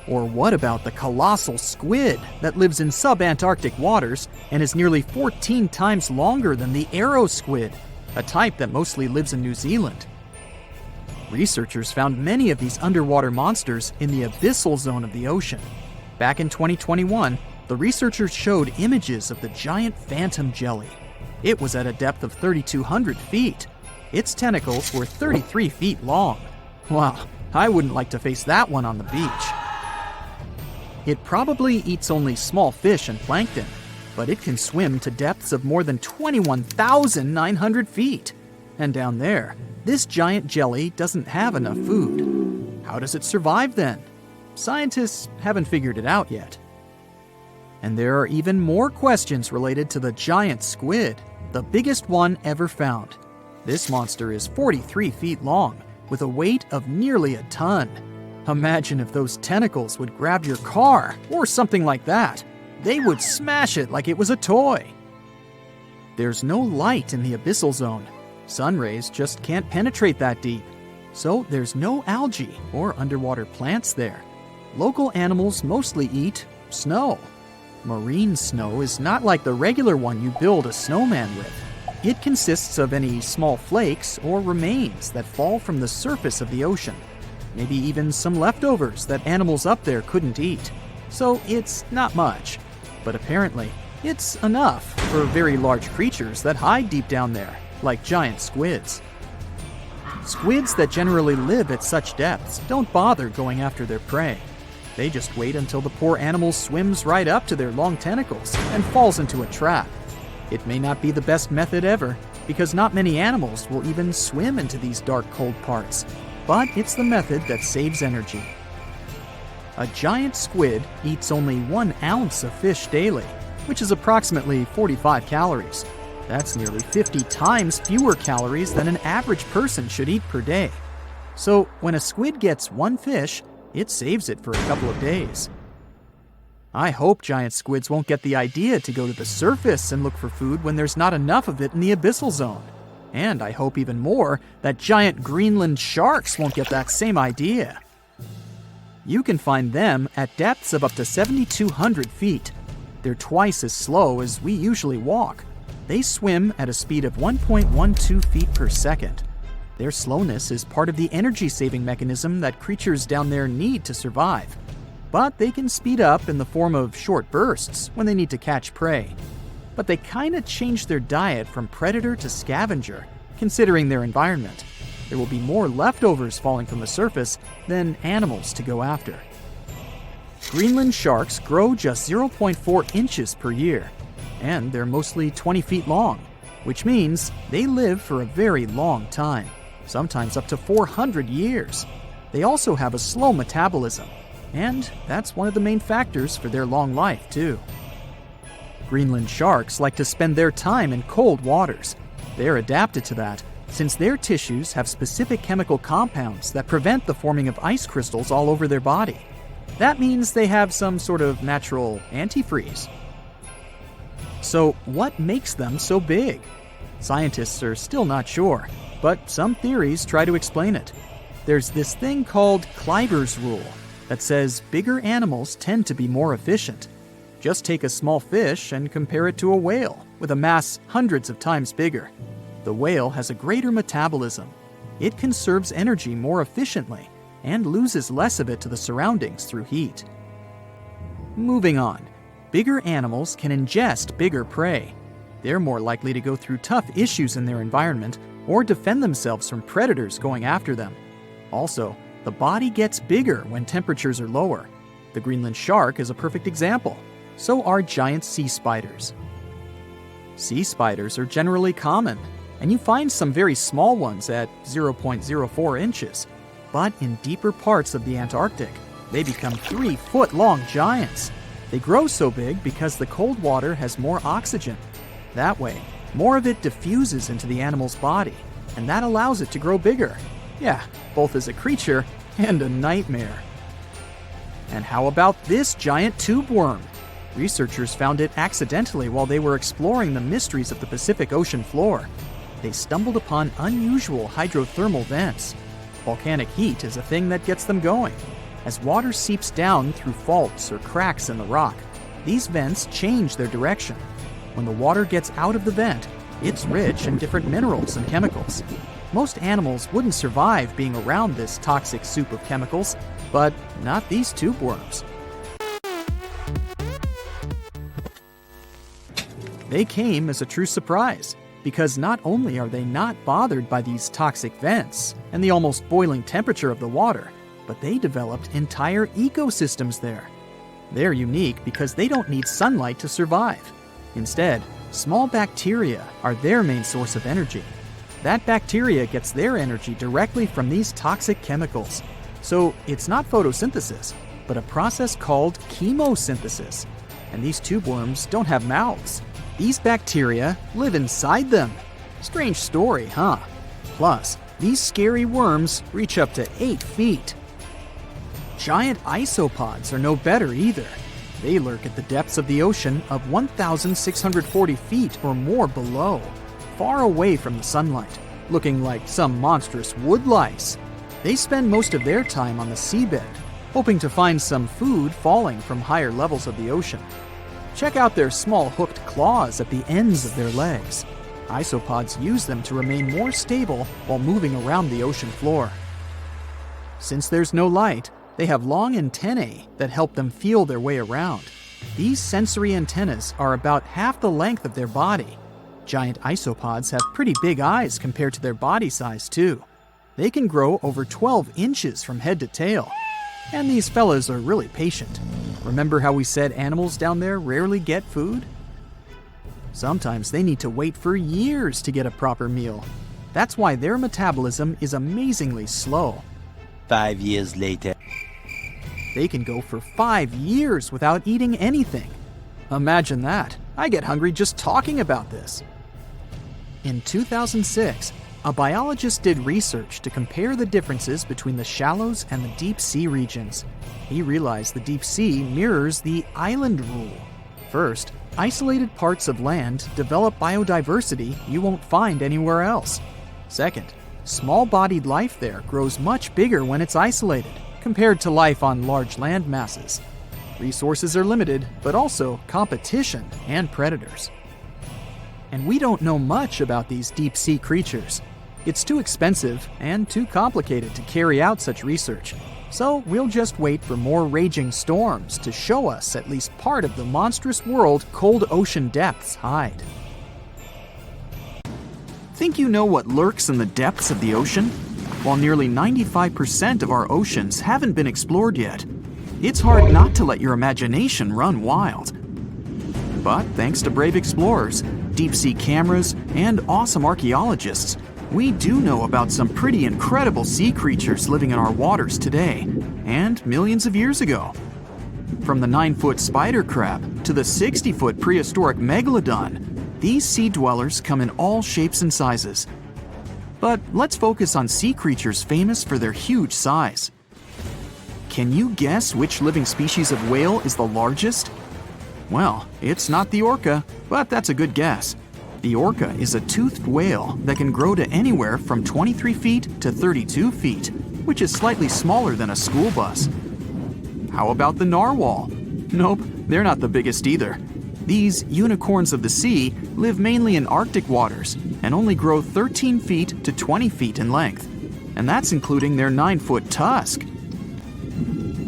[SPEAKER 3] Or what about the colossal squid that lives in subantarctic waters and is nearly 14 times longer than the arrow squid, a type that mostly lives in New Zealand? Researchers found many of these underwater monsters in the abyssal zone of the ocean. Back in 2021, the researchers showed images of the giant phantom jelly. It was at a depth of 3,200 feet. Its tentacles were 33 feet long. Wow, I wouldn't like to face that one on the beach. It probably eats only small fish and plankton, but it can swim to depths of more than 21,900 feet. And down there, this giant jelly doesn't have enough food. How does it survive then? Scientists haven't figured it out yet. And there are even more questions related to the giant squid, the biggest one ever found. This monster is 43 feet long, with a weight of nearly a ton. Imagine if those tentacles would grab your car, or something like that. They would smash it like it was a toy. There's no light in the abyssal zone. Sun rays just can't penetrate that deep. So there's no algae or underwater plants there. Local animals mostly eat snow. Marine snow is not like the regular one you build a snowman with. It consists of any small flakes or remains that fall from the surface of the ocean. Maybe even some leftovers that animals up there couldn't eat. So it's not much. But apparently, it's enough for very large creatures that hide deep down there, like giant squids. Squids that generally live at such depths don't bother going after their prey. They just wait until the poor animal swims right up to their long tentacles and falls into a trap. It may not be the best method ever, because not many animals will even swim into these dark, cold parts. But it's the method that saves energy. A giant squid eats only 1 ounce of fish daily, which is approximately 45 calories. That's nearly 50 times fewer calories than an average person should eat per day. So when a squid gets 1 fish, it saves it for a couple of days. I hope giant squids won't get the idea to go to the surface and look for food when there's not enough of it in the abyssal zone. And I hope even more that giant Greenland sharks won't get that same idea. You can find them at depths of up to 7,200 feet. They're twice as slow as we usually walk. They swim at a speed of 1.12 feet per second. Their slowness is part of the energy-saving mechanism that creatures down there need to survive. But they can speed up in the form of short bursts when they need to catch prey. But they kinda change their diet from predator to scavenger, considering their environment. There will be more leftovers falling from the surface than animals to go after. Greenland sharks grow just 0.4 inches per year, and they're mostly 20 feet long, which means they live for a very long time, sometimes up to 400 years. They also have a slow metabolism, and that's one of the main factors for their long life, too. Greenland sharks like to spend their time in cold waters. They're adapted to that, since their tissues have specific chemical compounds that prevent the forming of ice crystals all over their body. That means they have some sort of natural antifreeze. So what makes them so big? Scientists are still not sure, but some theories try to explain it. There's this thing called Kleiber's rule that says bigger animals tend to be more efficient. Just take a small fish and compare it to a whale with a mass hundreds of times bigger. The whale has a greater metabolism. It conserves energy more efficiently and loses less of it to the surroundings through heat. Moving on, bigger animals can ingest bigger prey. They're more likely to go through tough issues in their environment or defend themselves from predators going after them. Also, the body gets bigger when temperatures are lower. The Greenland shark is a perfect example. So are giant sea spiders. Sea spiders are generally common, and you find some very small ones at 0.04 inches. But in deeper parts of the Antarctic, they become 3-foot-long giants. They grow so big because the cold water has more oxygen. That way, more of it diffuses into the animal's body, and that allows it to grow bigger. Yeah, both as a creature and a nightmare. And how about this giant tube worm? Researchers found it accidentally while they were exploring the mysteries of the Pacific Ocean floor. They stumbled upon unusual hydrothermal vents. Volcanic heat is a thing that gets them going. As water seeps down through faults or cracks in the rock, these vents change their direction. When the water gets out of the vent, it's rich in different minerals and chemicals. Most animals wouldn't survive being around this toxic soup of chemicals, but not these tube worms. They came as a true surprise, because not only are they not bothered by these toxic vents and the almost boiling temperature of the water, but they developed entire ecosystems there. They're unique because they don't need sunlight to survive. Instead, small bacteria are their main source of energy. That bacteria gets their energy directly from these toxic chemicals. So it's not photosynthesis, but a process called chemosynthesis. And these tube worms don't have mouths. These bacteria live inside them. Strange story, huh? Plus, these scary worms reach up to 8 feet. Giant isopods are no better either. They lurk at the depths of the ocean of 1,640 feet or more below, far away from the sunlight, looking like some monstrous wood lice. They spend most of their time on the seabed, hoping to find some food falling from higher levels of the ocean. Check out their small hooked claws at the ends of their legs. Isopods use them to remain more stable while moving around the ocean floor. Since there's no light, they have long antennae that help them feel their way around. These sensory antennas are about half the length of their body. Giant isopods have pretty big eyes compared to their body size, too. They can grow over 12 inches from head to tail. And these fellas are really patient. Remember how we said animals down there rarely get food? Sometimes they need to wait for years to get a proper meal. That's why their metabolism is amazingly slow.
[SPEAKER 5] 5 years later.
[SPEAKER 3] They can go for 5 years without eating anything. Imagine that. I get hungry just talking about this. In 2006, a biologist did research to compare the differences between the shallows and the deep sea regions. He realized the deep sea mirrors the island rule. First, isolated parts of land develop biodiversity you won't find anywhere else. Second, small-bodied life there grows much bigger when it's isolated, compared to life on large land masses. Resources are limited, but also competition and predators. And we don't know much about these deep-sea creatures. It's too expensive and too complicated to carry out such research. So we'll just wait for more raging storms to show us at least part of the monstrous world cold ocean depths hide. Think you know what lurks in the depths of the ocean? While nearly 95% of our oceans haven't been explored yet, it's hard not to let your imagination run wild. But thanks to brave explorers, deep-sea cameras, and awesome archaeologists, we do know about some pretty incredible sea creatures living in our waters today, and millions of years ago. From the 9-foot spider crab to the 60-foot prehistoric megalodon, these sea dwellers come in all shapes and sizes. But let's focus on sea creatures famous for their huge size. Can you guess which living species of whale is the largest? Well, it's not the orca, but that's a good guess. The orca is a toothed whale that can grow to anywhere from 23 feet to 32 feet. which is slightly smaller than a school bus. How about the narwhal? Nope, they're not the biggest either. These unicorns of the sea live mainly in Arctic waters and only grow 13 feet to 20 feet in length, and that's including their 9-foot tusk.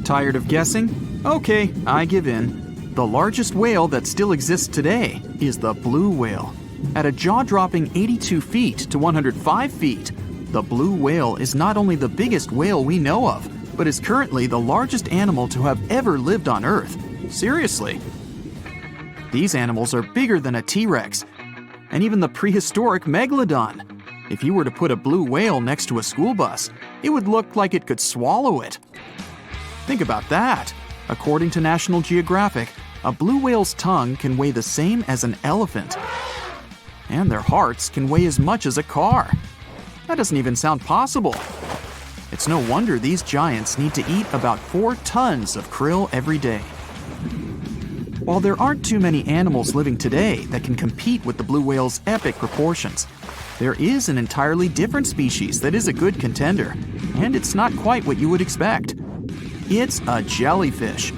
[SPEAKER 3] Tired of guessing? Okay, I give in. The largest whale that still exists today is the blue whale. At a jaw-dropping 82 feet to 105 feet, the blue whale is not only the biggest whale we know of, but is currently the largest animal to have ever lived on Earth. Seriously. These animals are bigger than a T-Rex, and even the prehistoric megalodon. If you were to put a blue whale next to a school bus, it would look like it could swallow it. Think about that. According to National Geographic, a blue whale's tongue can weigh the same as an elephant. And their hearts can weigh as much as a car. That doesn't even sound possible. It's no wonder these giants need to eat about 4 tons of krill every day. While there aren't too many animals living today that can compete with the blue whale's epic proportions, there is an entirely different species that is a good contender, and it's not quite what you would expect. It's a jellyfish.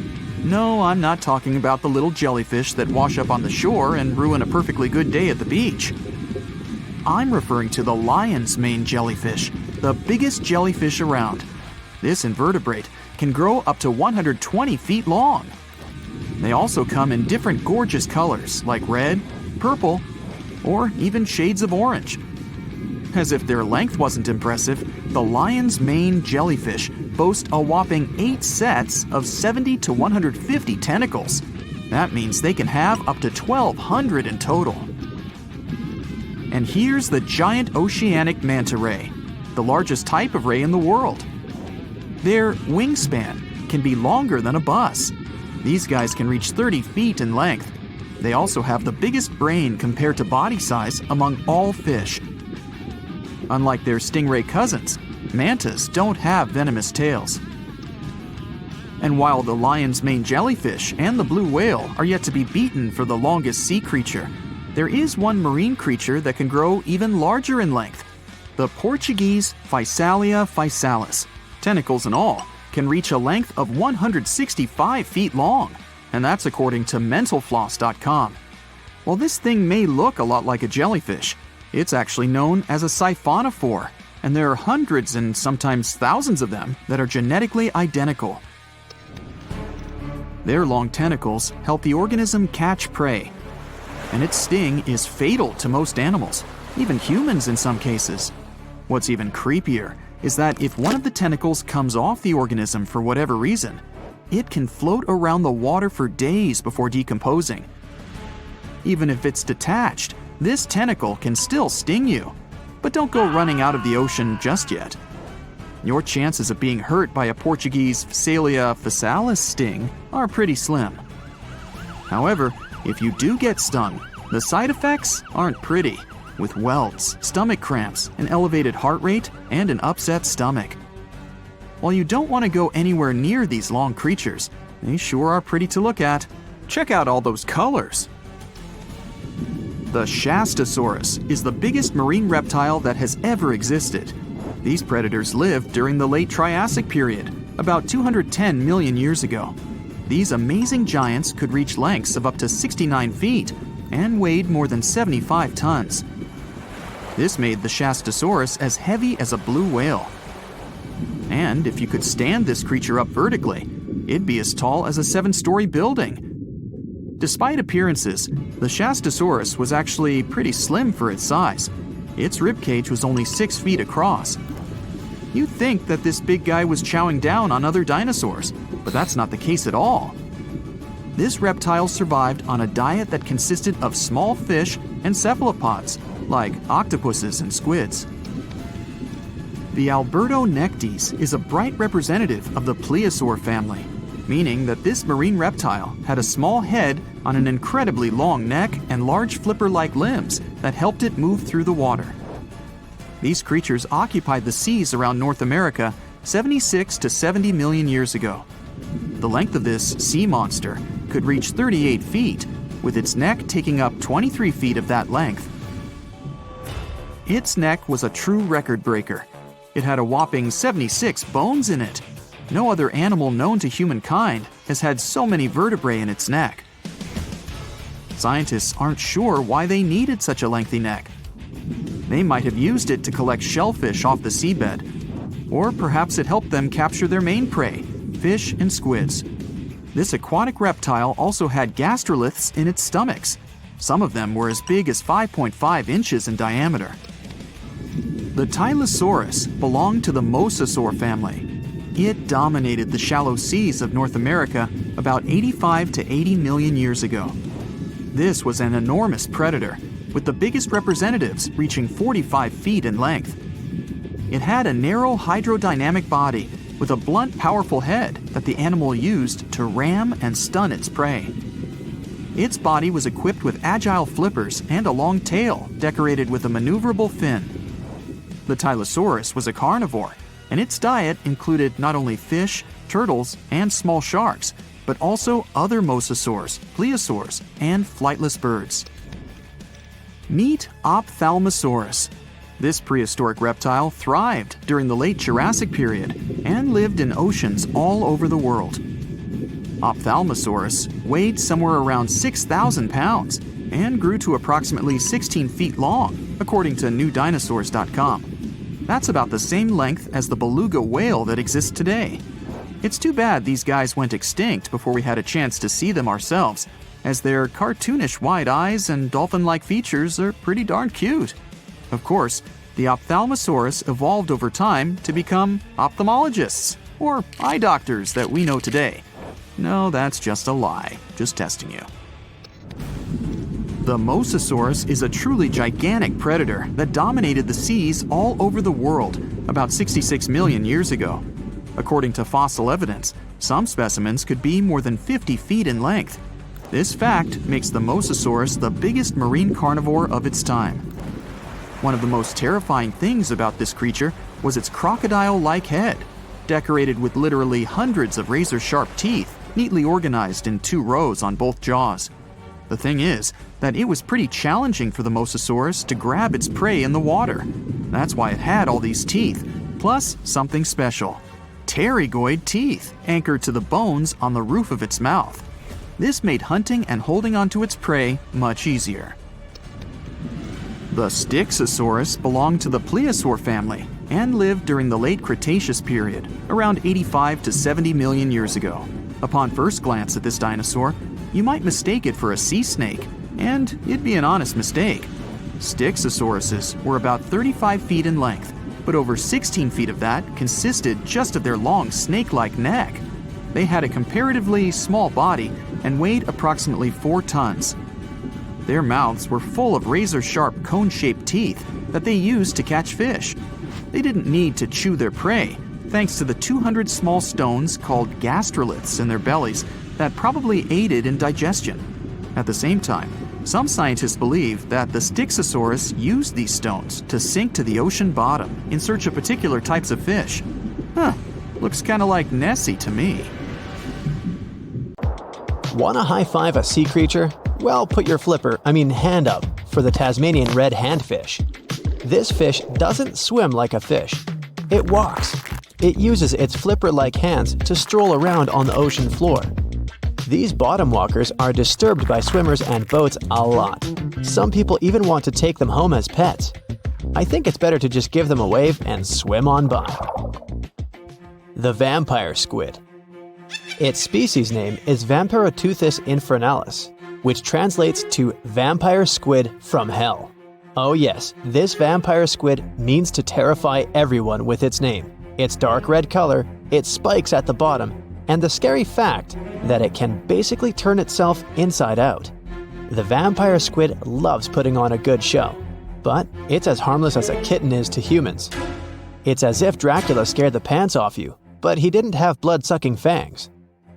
[SPEAKER 3] No, I'm not talking about the little jellyfish that wash up on the shore and ruin a perfectly good day at the beach. I'm referring to the lion's mane jellyfish, the biggest jellyfish around. This invertebrate can grow up to 120 feet long. They also come in different gorgeous colors like red, purple, or even shades of orange. As if their length wasn't impressive, the lion's mane jellyfish boast a whopping 8 sets of 70 to 150 tentacles. That means they can have up to 1,200 in total. And here's the giant oceanic manta ray, the largest type of ray in the world. Their wingspan can be longer than a bus. These guys can reach 30 feet in length. They also have the biggest brain compared to body size among all fish. Unlike their stingray cousins, mantas don't have venomous tails. And while the lion's mane jellyfish and the blue whale are yet to be beaten for the longest sea creature, there is one marine creature that can grow even larger in length. The Portuguese Physalia physalis, tentacles and all, can reach a length of 165 feet long, and that's according to mentalfloss.com. While this thing may look a lot like a jellyfish, it's actually known as a siphonophore, and there are hundreds and sometimes thousands of them that are genetically identical. Their long tentacles help the organism catch prey, and its sting is fatal to most animals, even humans in some cases. What's even creepier is that if one of the tentacles comes off the organism for whatever reason, it can float around the water for days before decomposing. Even if it's detached, this tentacle can still sting you. But don't go running out of the ocean just yet. Your chances of being hurt by a Portuguese Physalia physalis sting are pretty slim. However, if you do get stung, the side effects aren't pretty, with welts, stomach cramps, an elevated heart rate, and an upset stomach. While you don't want to go anywhere near these long creatures, they sure are pretty to look at. Check out all those colors. The Shastasaurus is the biggest marine reptile that has ever existed. These predators lived during the late Triassic period, about 210 million years ago. These amazing giants could reach lengths of up to 69 feet and weighed more than 75 tons. This made the Shastasaurus as heavy as a blue whale. And if you could stand this creature up vertically, it'd be as tall as a 7-story building. Despite appearances, the Shastasaurus was actually pretty slim for its size. Its ribcage was only 6 feet across. You'd think that this big guy was chowing down on other dinosaurs, but that's not the case at all. This reptile survived on a diet that consisted of small fish and cephalopods, like octopuses and squids. The Albertonectes is a bright representative of the plesiosaur family, meaning that this marine reptile had a small head on an incredibly long neck and large flipper-like limbs that helped it move through the water. These creatures occupied the seas around North America 76 to 70 million years ago. The length of this sea monster could reach 38 feet, with its neck taking up 23 feet of that length. Its neck was a true record breaker. It had a whopping 76 bones in it. No other animal known to humankind has had so many vertebrae in its neck. Scientists aren't sure why they needed such a lengthy neck. They might have used it to collect shellfish off the seabed, or perhaps it helped them capture their main prey, fish and squids. This aquatic reptile also had gastroliths in its stomachs. Some of them were as big as 5.5 inches in diameter. The Tylosaurus belonged to the Mosasaur family. It dominated the shallow seas of North America about 85 to 80 million years ago. This was an enormous predator, with the biggest representatives reaching 45 feet in length. It had a narrow hydrodynamic body with a blunt, powerful head that the animal used to ram and stun its prey. Its body was equipped with agile flippers and a long tail decorated with a maneuverable fin. The Tylosaurus was a carnivore, and its diet included not only fish, turtles, and small sharks, but also other mosasaurs, plesiosaurs, and flightless birds. Meet Ophthalmosaurus. This prehistoric reptile thrived during the late Jurassic period and lived in oceans all over the world. Ophthalmosaurus weighed somewhere around 6,000 pounds and grew to approximately 16 feet long, according to newdinosaurs.com. That's about the same length as the beluga whale that exists today. It's too bad these guys went extinct before we had a chance to see them ourselves, as their cartoonish wide eyes and dolphin-like features are pretty darn cute. Of course, the Ophthalmosaurus evolved over time to become ophthalmologists, or eye doctors that we know today. No, that's just a lie. Just testing you. The Mosasaurus is a truly gigantic predator that dominated the seas all over the world about 66 million years ago. According to fossil evidence, some specimens could be more than 50 feet in length. This fact makes the Mosasaurus the biggest marine carnivore of its time. One of the most terrifying things about this creature was its crocodile-like head, decorated with literally hundreds of razor-sharp teeth, neatly organized in 2 rows on both jaws. The thing is that it was pretty challenging for the Mosasaurus to grab its prey in the water. That's why it had all these teeth, plus something special: pterygoid teeth anchored to the bones on the roof of its mouth. This made hunting and holding onto its prey much easier. The Styxosaurus belonged to the plesiosaur family and lived during the late Cretaceous period, around 85 to 70 million years ago. Upon first glance at this dinosaur, you might mistake it for a sea snake, and it'd be an honest mistake. Styxosauruses were about 35 feet in length, but over 16 feet of that consisted just of their long snake-like neck. They had a comparatively small body and weighed approximately 4 tons. Their mouths were full of razor-sharp cone-shaped teeth that they used to catch fish. They didn't need to chew their prey, thanks to the 200 small stones called gastroliths in their bellies that probably aided in digestion. At the same time, some scientists believe that the Styxosaurus used these stones to sink to the ocean bottom in search of particular types of fish. Looks kinda like Nessie to me.
[SPEAKER 4] Wanna high-five a sea creature? Well, put your hand up for the Tasmanian red handfish. This fish doesn't swim like a fish. It walks. It uses its flipper-like hands to stroll around on the ocean floor. These bottom walkers are disturbed by swimmers and boats a lot. Some people even want to take them home as pets. I think it's better to just give them a wave and swim on by. The vampire squid. Its species name is Vampiroteuthis infernalis, which translates to vampire squid from hell. Oh yes, this vampire squid means to terrify everyone with its name, its dark red color, its spikes at the bottom, and the scary fact that it can basically turn itself inside out. The vampire squid loves putting on a good show, but it's as harmless as a kitten is to humans. It's as if Dracula scared the pants off you, but he didn't have blood-sucking fangs.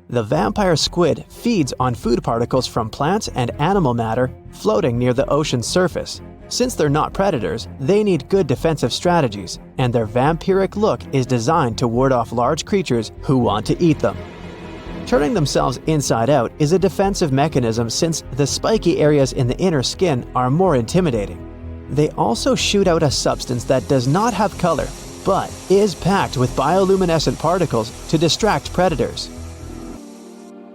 [SPEAKER 4] The vampire squid feeds on food particles from plants and animal matter floating near the ocean's surface. Since they're not predators, they need good defensive strategies, and their vampiric look is designed to ward off large creatures who want to eat them. Turning themselves inside out is a defensive mechanism since the spiky areas in the inner skin are more intimidating. They also shoot out a substance that does not have color but is packed with bioluminescent particles to distract predators.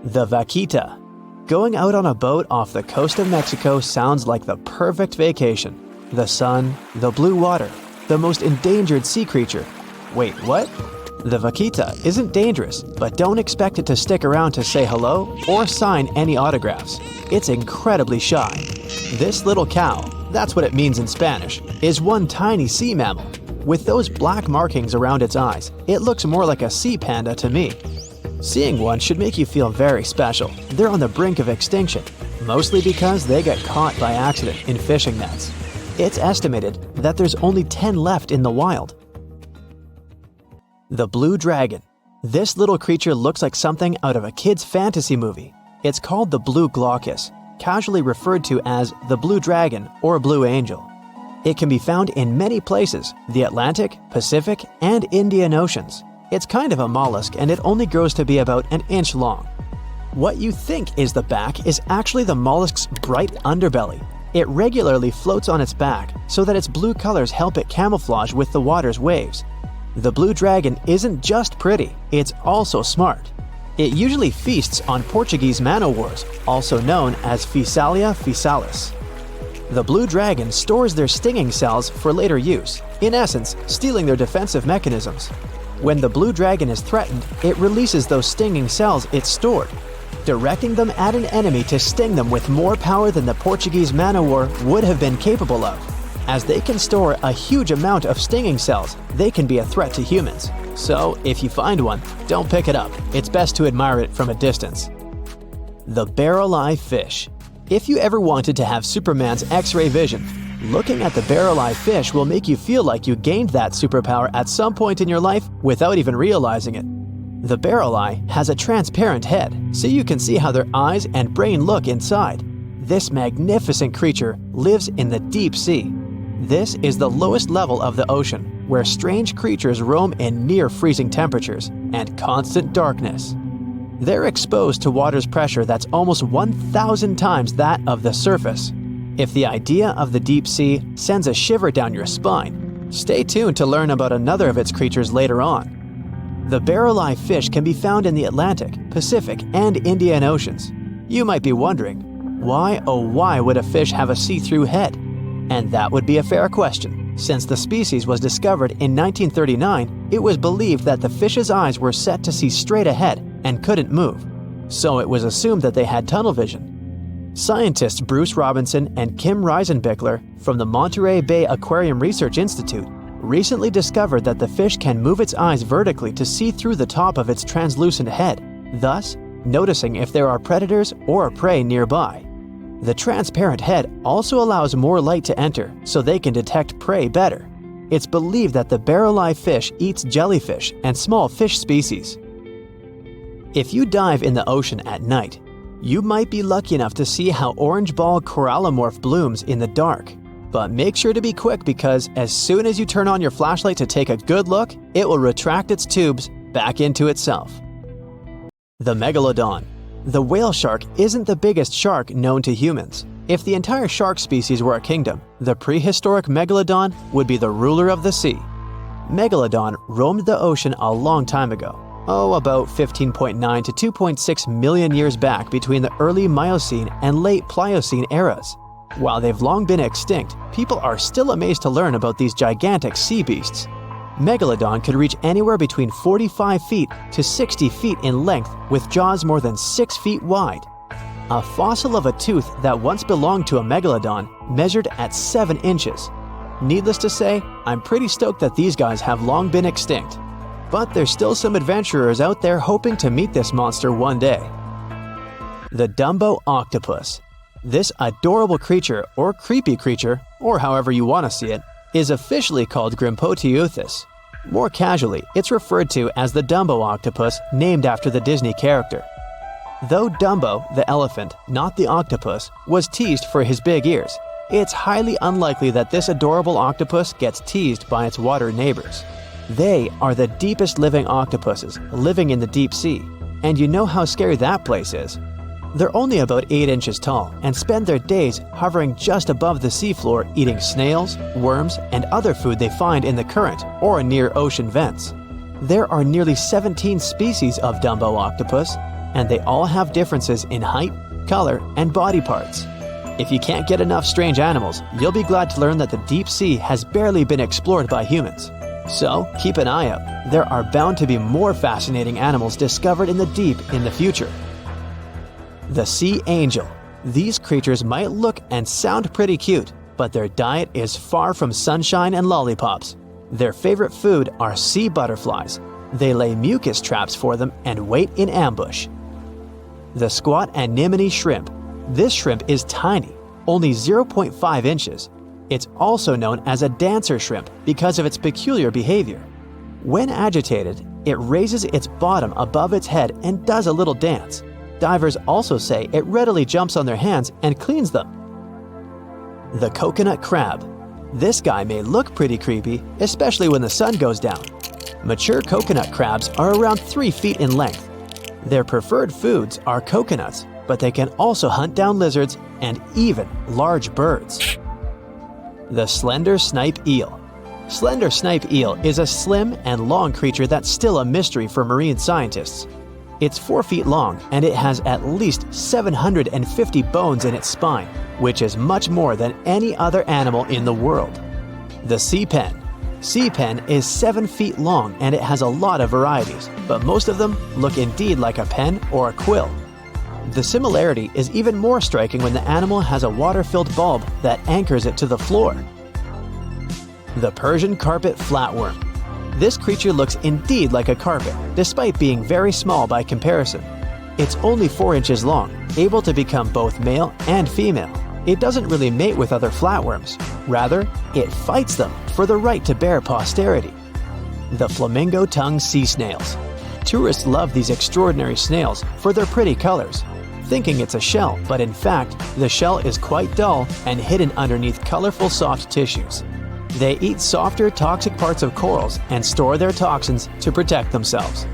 [SPEAKER 4] The vaquita. Going out on a boat off the coast of Mexico sounds like the perfect vacation. The sun, the blue water, the most endangered sea creature. Wait, what? The vaquita isn't dangerous, but don't expect it to stick around to say hello or sign any autographs. It's incredibly shy. This little cow, that's what it means in Spanish, is one tiny sea mammal. With those black markings around its eyes, it looks more like a sea panda to me. Seeing one should make you feel very special. They're on the brink of extinction, mostly because they get caught by accident in fishing nets. It's estimated that there's only 10 left in the wild. The blue dragon. This little creature looks like something out of a kid's fantasy movie. It's called the blue glaucus, casually referred to as the blue dragon or blue angel. It can be found in many places, the Atlantic, Pacific, and Indian Oceans. It's kind of a mollusk and it only grows to be about an inch long. What you think is the back is actually the mollusk's bright underbelly. It regularly floats on its back so that its blue colors help it camouflage with the water's waves. The blue dragon isn't just pretty, it's also smart. It usually feasts on Portuguese man-o'-wars, also known as Physalia physalis. The blue dragon stores their stinging cells for later use, in essence, stealing their defensive mechanisms. When the blue dragon is threatened, it releases those stinging cells it stored, directing them at an enemy to sting them with more power than the Portuguese man-o'-war would have been capable of. As they can store a huge amount of stinging cells, they can be a threat to humans. So, if you find one, don't pick it up. It's best to admire it from a distance. The barrel-eye fish. If you ever wanted to have Superman's X-ray vision, looking at the barrel-eye fish will make you feel like you gained that superpower at some point in your life without even realizing it. The barrel eye has a transparent head, so you can see how their eyes and brain look inside. This magnificent creature lives in the deep sea. This is the lowest level of the ocean, where strange creatures roam in near-freezing temperatures and constant darkness. They're exposed to water's pressure that's almost 1,000 times that of the surface. If the idea of the deep sea sends a shiver down your spine, stay tuned to learn about another of its creatures later on. The barrel-eye fish can be found in the Atlantic, Pacific, and Indian Oceans. You might be wondering, why oh why would a fish have a see-through head? And that would be a fair question. Since the species was discovered in 1939, it was believed that the fish's eyes were set to see straight ahead and couldn't move. So it was assumed that they had tunnel vision. Scientists Bruce Robinson and Kim Reisenbichler from the Monterey Bay Aquarium Research Institute recently discovered that the fish can move its eyes vertically to see through the top of its translucent head, thus noticing if there are predators or prey nearby. The transparent head also allows more light to enter so they can detect prey better. It's believed that the barrel-eye fish eats jellyfish and small fish species. If you dive in the ocean at night, you might be lucky enough to see how orange ball corallomorph blooms in the dark. But make sure to be quick because as soon as you turn on your flashlight to take a good look, it will retract its tubes back into itself. The megalodon. The whale shark isn't the biggest shark known to humans. If the entire shark species were a kingdom, the prehistoric megalodon would be the ruler of the sea. Megalodon roamed the ocean a long time ago. About 15.9 to 2.6 million years back between the early Miocene and late Pliocene eras. While they've long been extinct, people are still amazed to learn about these gigantic sea beasts. Megalodon could reach anywhere between 45 feet to 60 feet in length with jaws more than 6 feet wide. A fossil of a tooth that once belonged to a megalodon measured at 7 inches. Needless to say, I'm pretty stoked that these guys have long been extinct. But there's still some adventurers out there hoping to meet this monster one day. The Dumbo octopus. This adorable creature, or creepy creature, or however you want to see it, is officially called Grimpoteuthis. More casually, it's referred to as the Dumbo octopus, named after the Disney character. Though Dumbo, the elephant, not the octopus, was teased for his big ears, it's highly unlikely that this adorable octopus gets teased by its water neighbors. They are the deepest living octopuses living in the deep sea, and you know how scary that place is. They're only about 8 inches tall and spend their days hovering just above the seafloor eating snails, worms, and other food they find in the current or near ocean vents. There are nearly 17 species of Dumbo octopus, and they all have differences in height, color, and body parts. If you can't get enough strange animals, you'll be glad to learn that the deep sea has barely been explored by humans. So, keep an eye out. There are bound to be more fascinating animals discovered in the deep in the future. The sea angel. These creatures might look and sound pretty cute, but their diet is far from sunshine and lollipops. Their favorite food are sea butterflies. They lay mucus traps for them and wait in ambush. The squat anemone shrimp. This shrimp is tiny, only 0.5 inches. It's also known as a dancer shrimp because of its peculiar behavior. When agitated, it raises its bottom above its head and does a little dance. Divers also say it readily jumps on their hands and cleans them. The coconut crab. This guy may look pretty creepy, especially when the sun goes down. Mature coconut crabs are around 3 feet in length. Their preferred foods are coconuts, but they can also hunt down lizards and even large birds. The slender snipe eel. Slender snipe eel is a slim and long creature that's still a mystery for marine scientists. It's 4 feet long and it has at least 750 bones in its spine, which is much more than any other animal in the world. The sea pen. Sea pen is 7 feet long and it has a lot of varieties, but most of them look indeed like a pen or a quill. The similarity is even more striking when the animal has a water-filled bulb that anchors it to the floor. The Persian carpet flatworm. This creature looks indeed like a carpet, despite being very small by comparison. It's only 4 inches long, able to become both male and female. It doesn't really mate with other flatworms. Rather, it fights them for the right to bear posterity. The flamingo-tongued sea snails. Tourists love these extraordinary snails for their pretty colors, thinking it's a shell, but in fact, the shell is quite dull and hidden underneath colorful soft tissues. They eat softer, toxic parts of corals and store their toxins to protect themselves.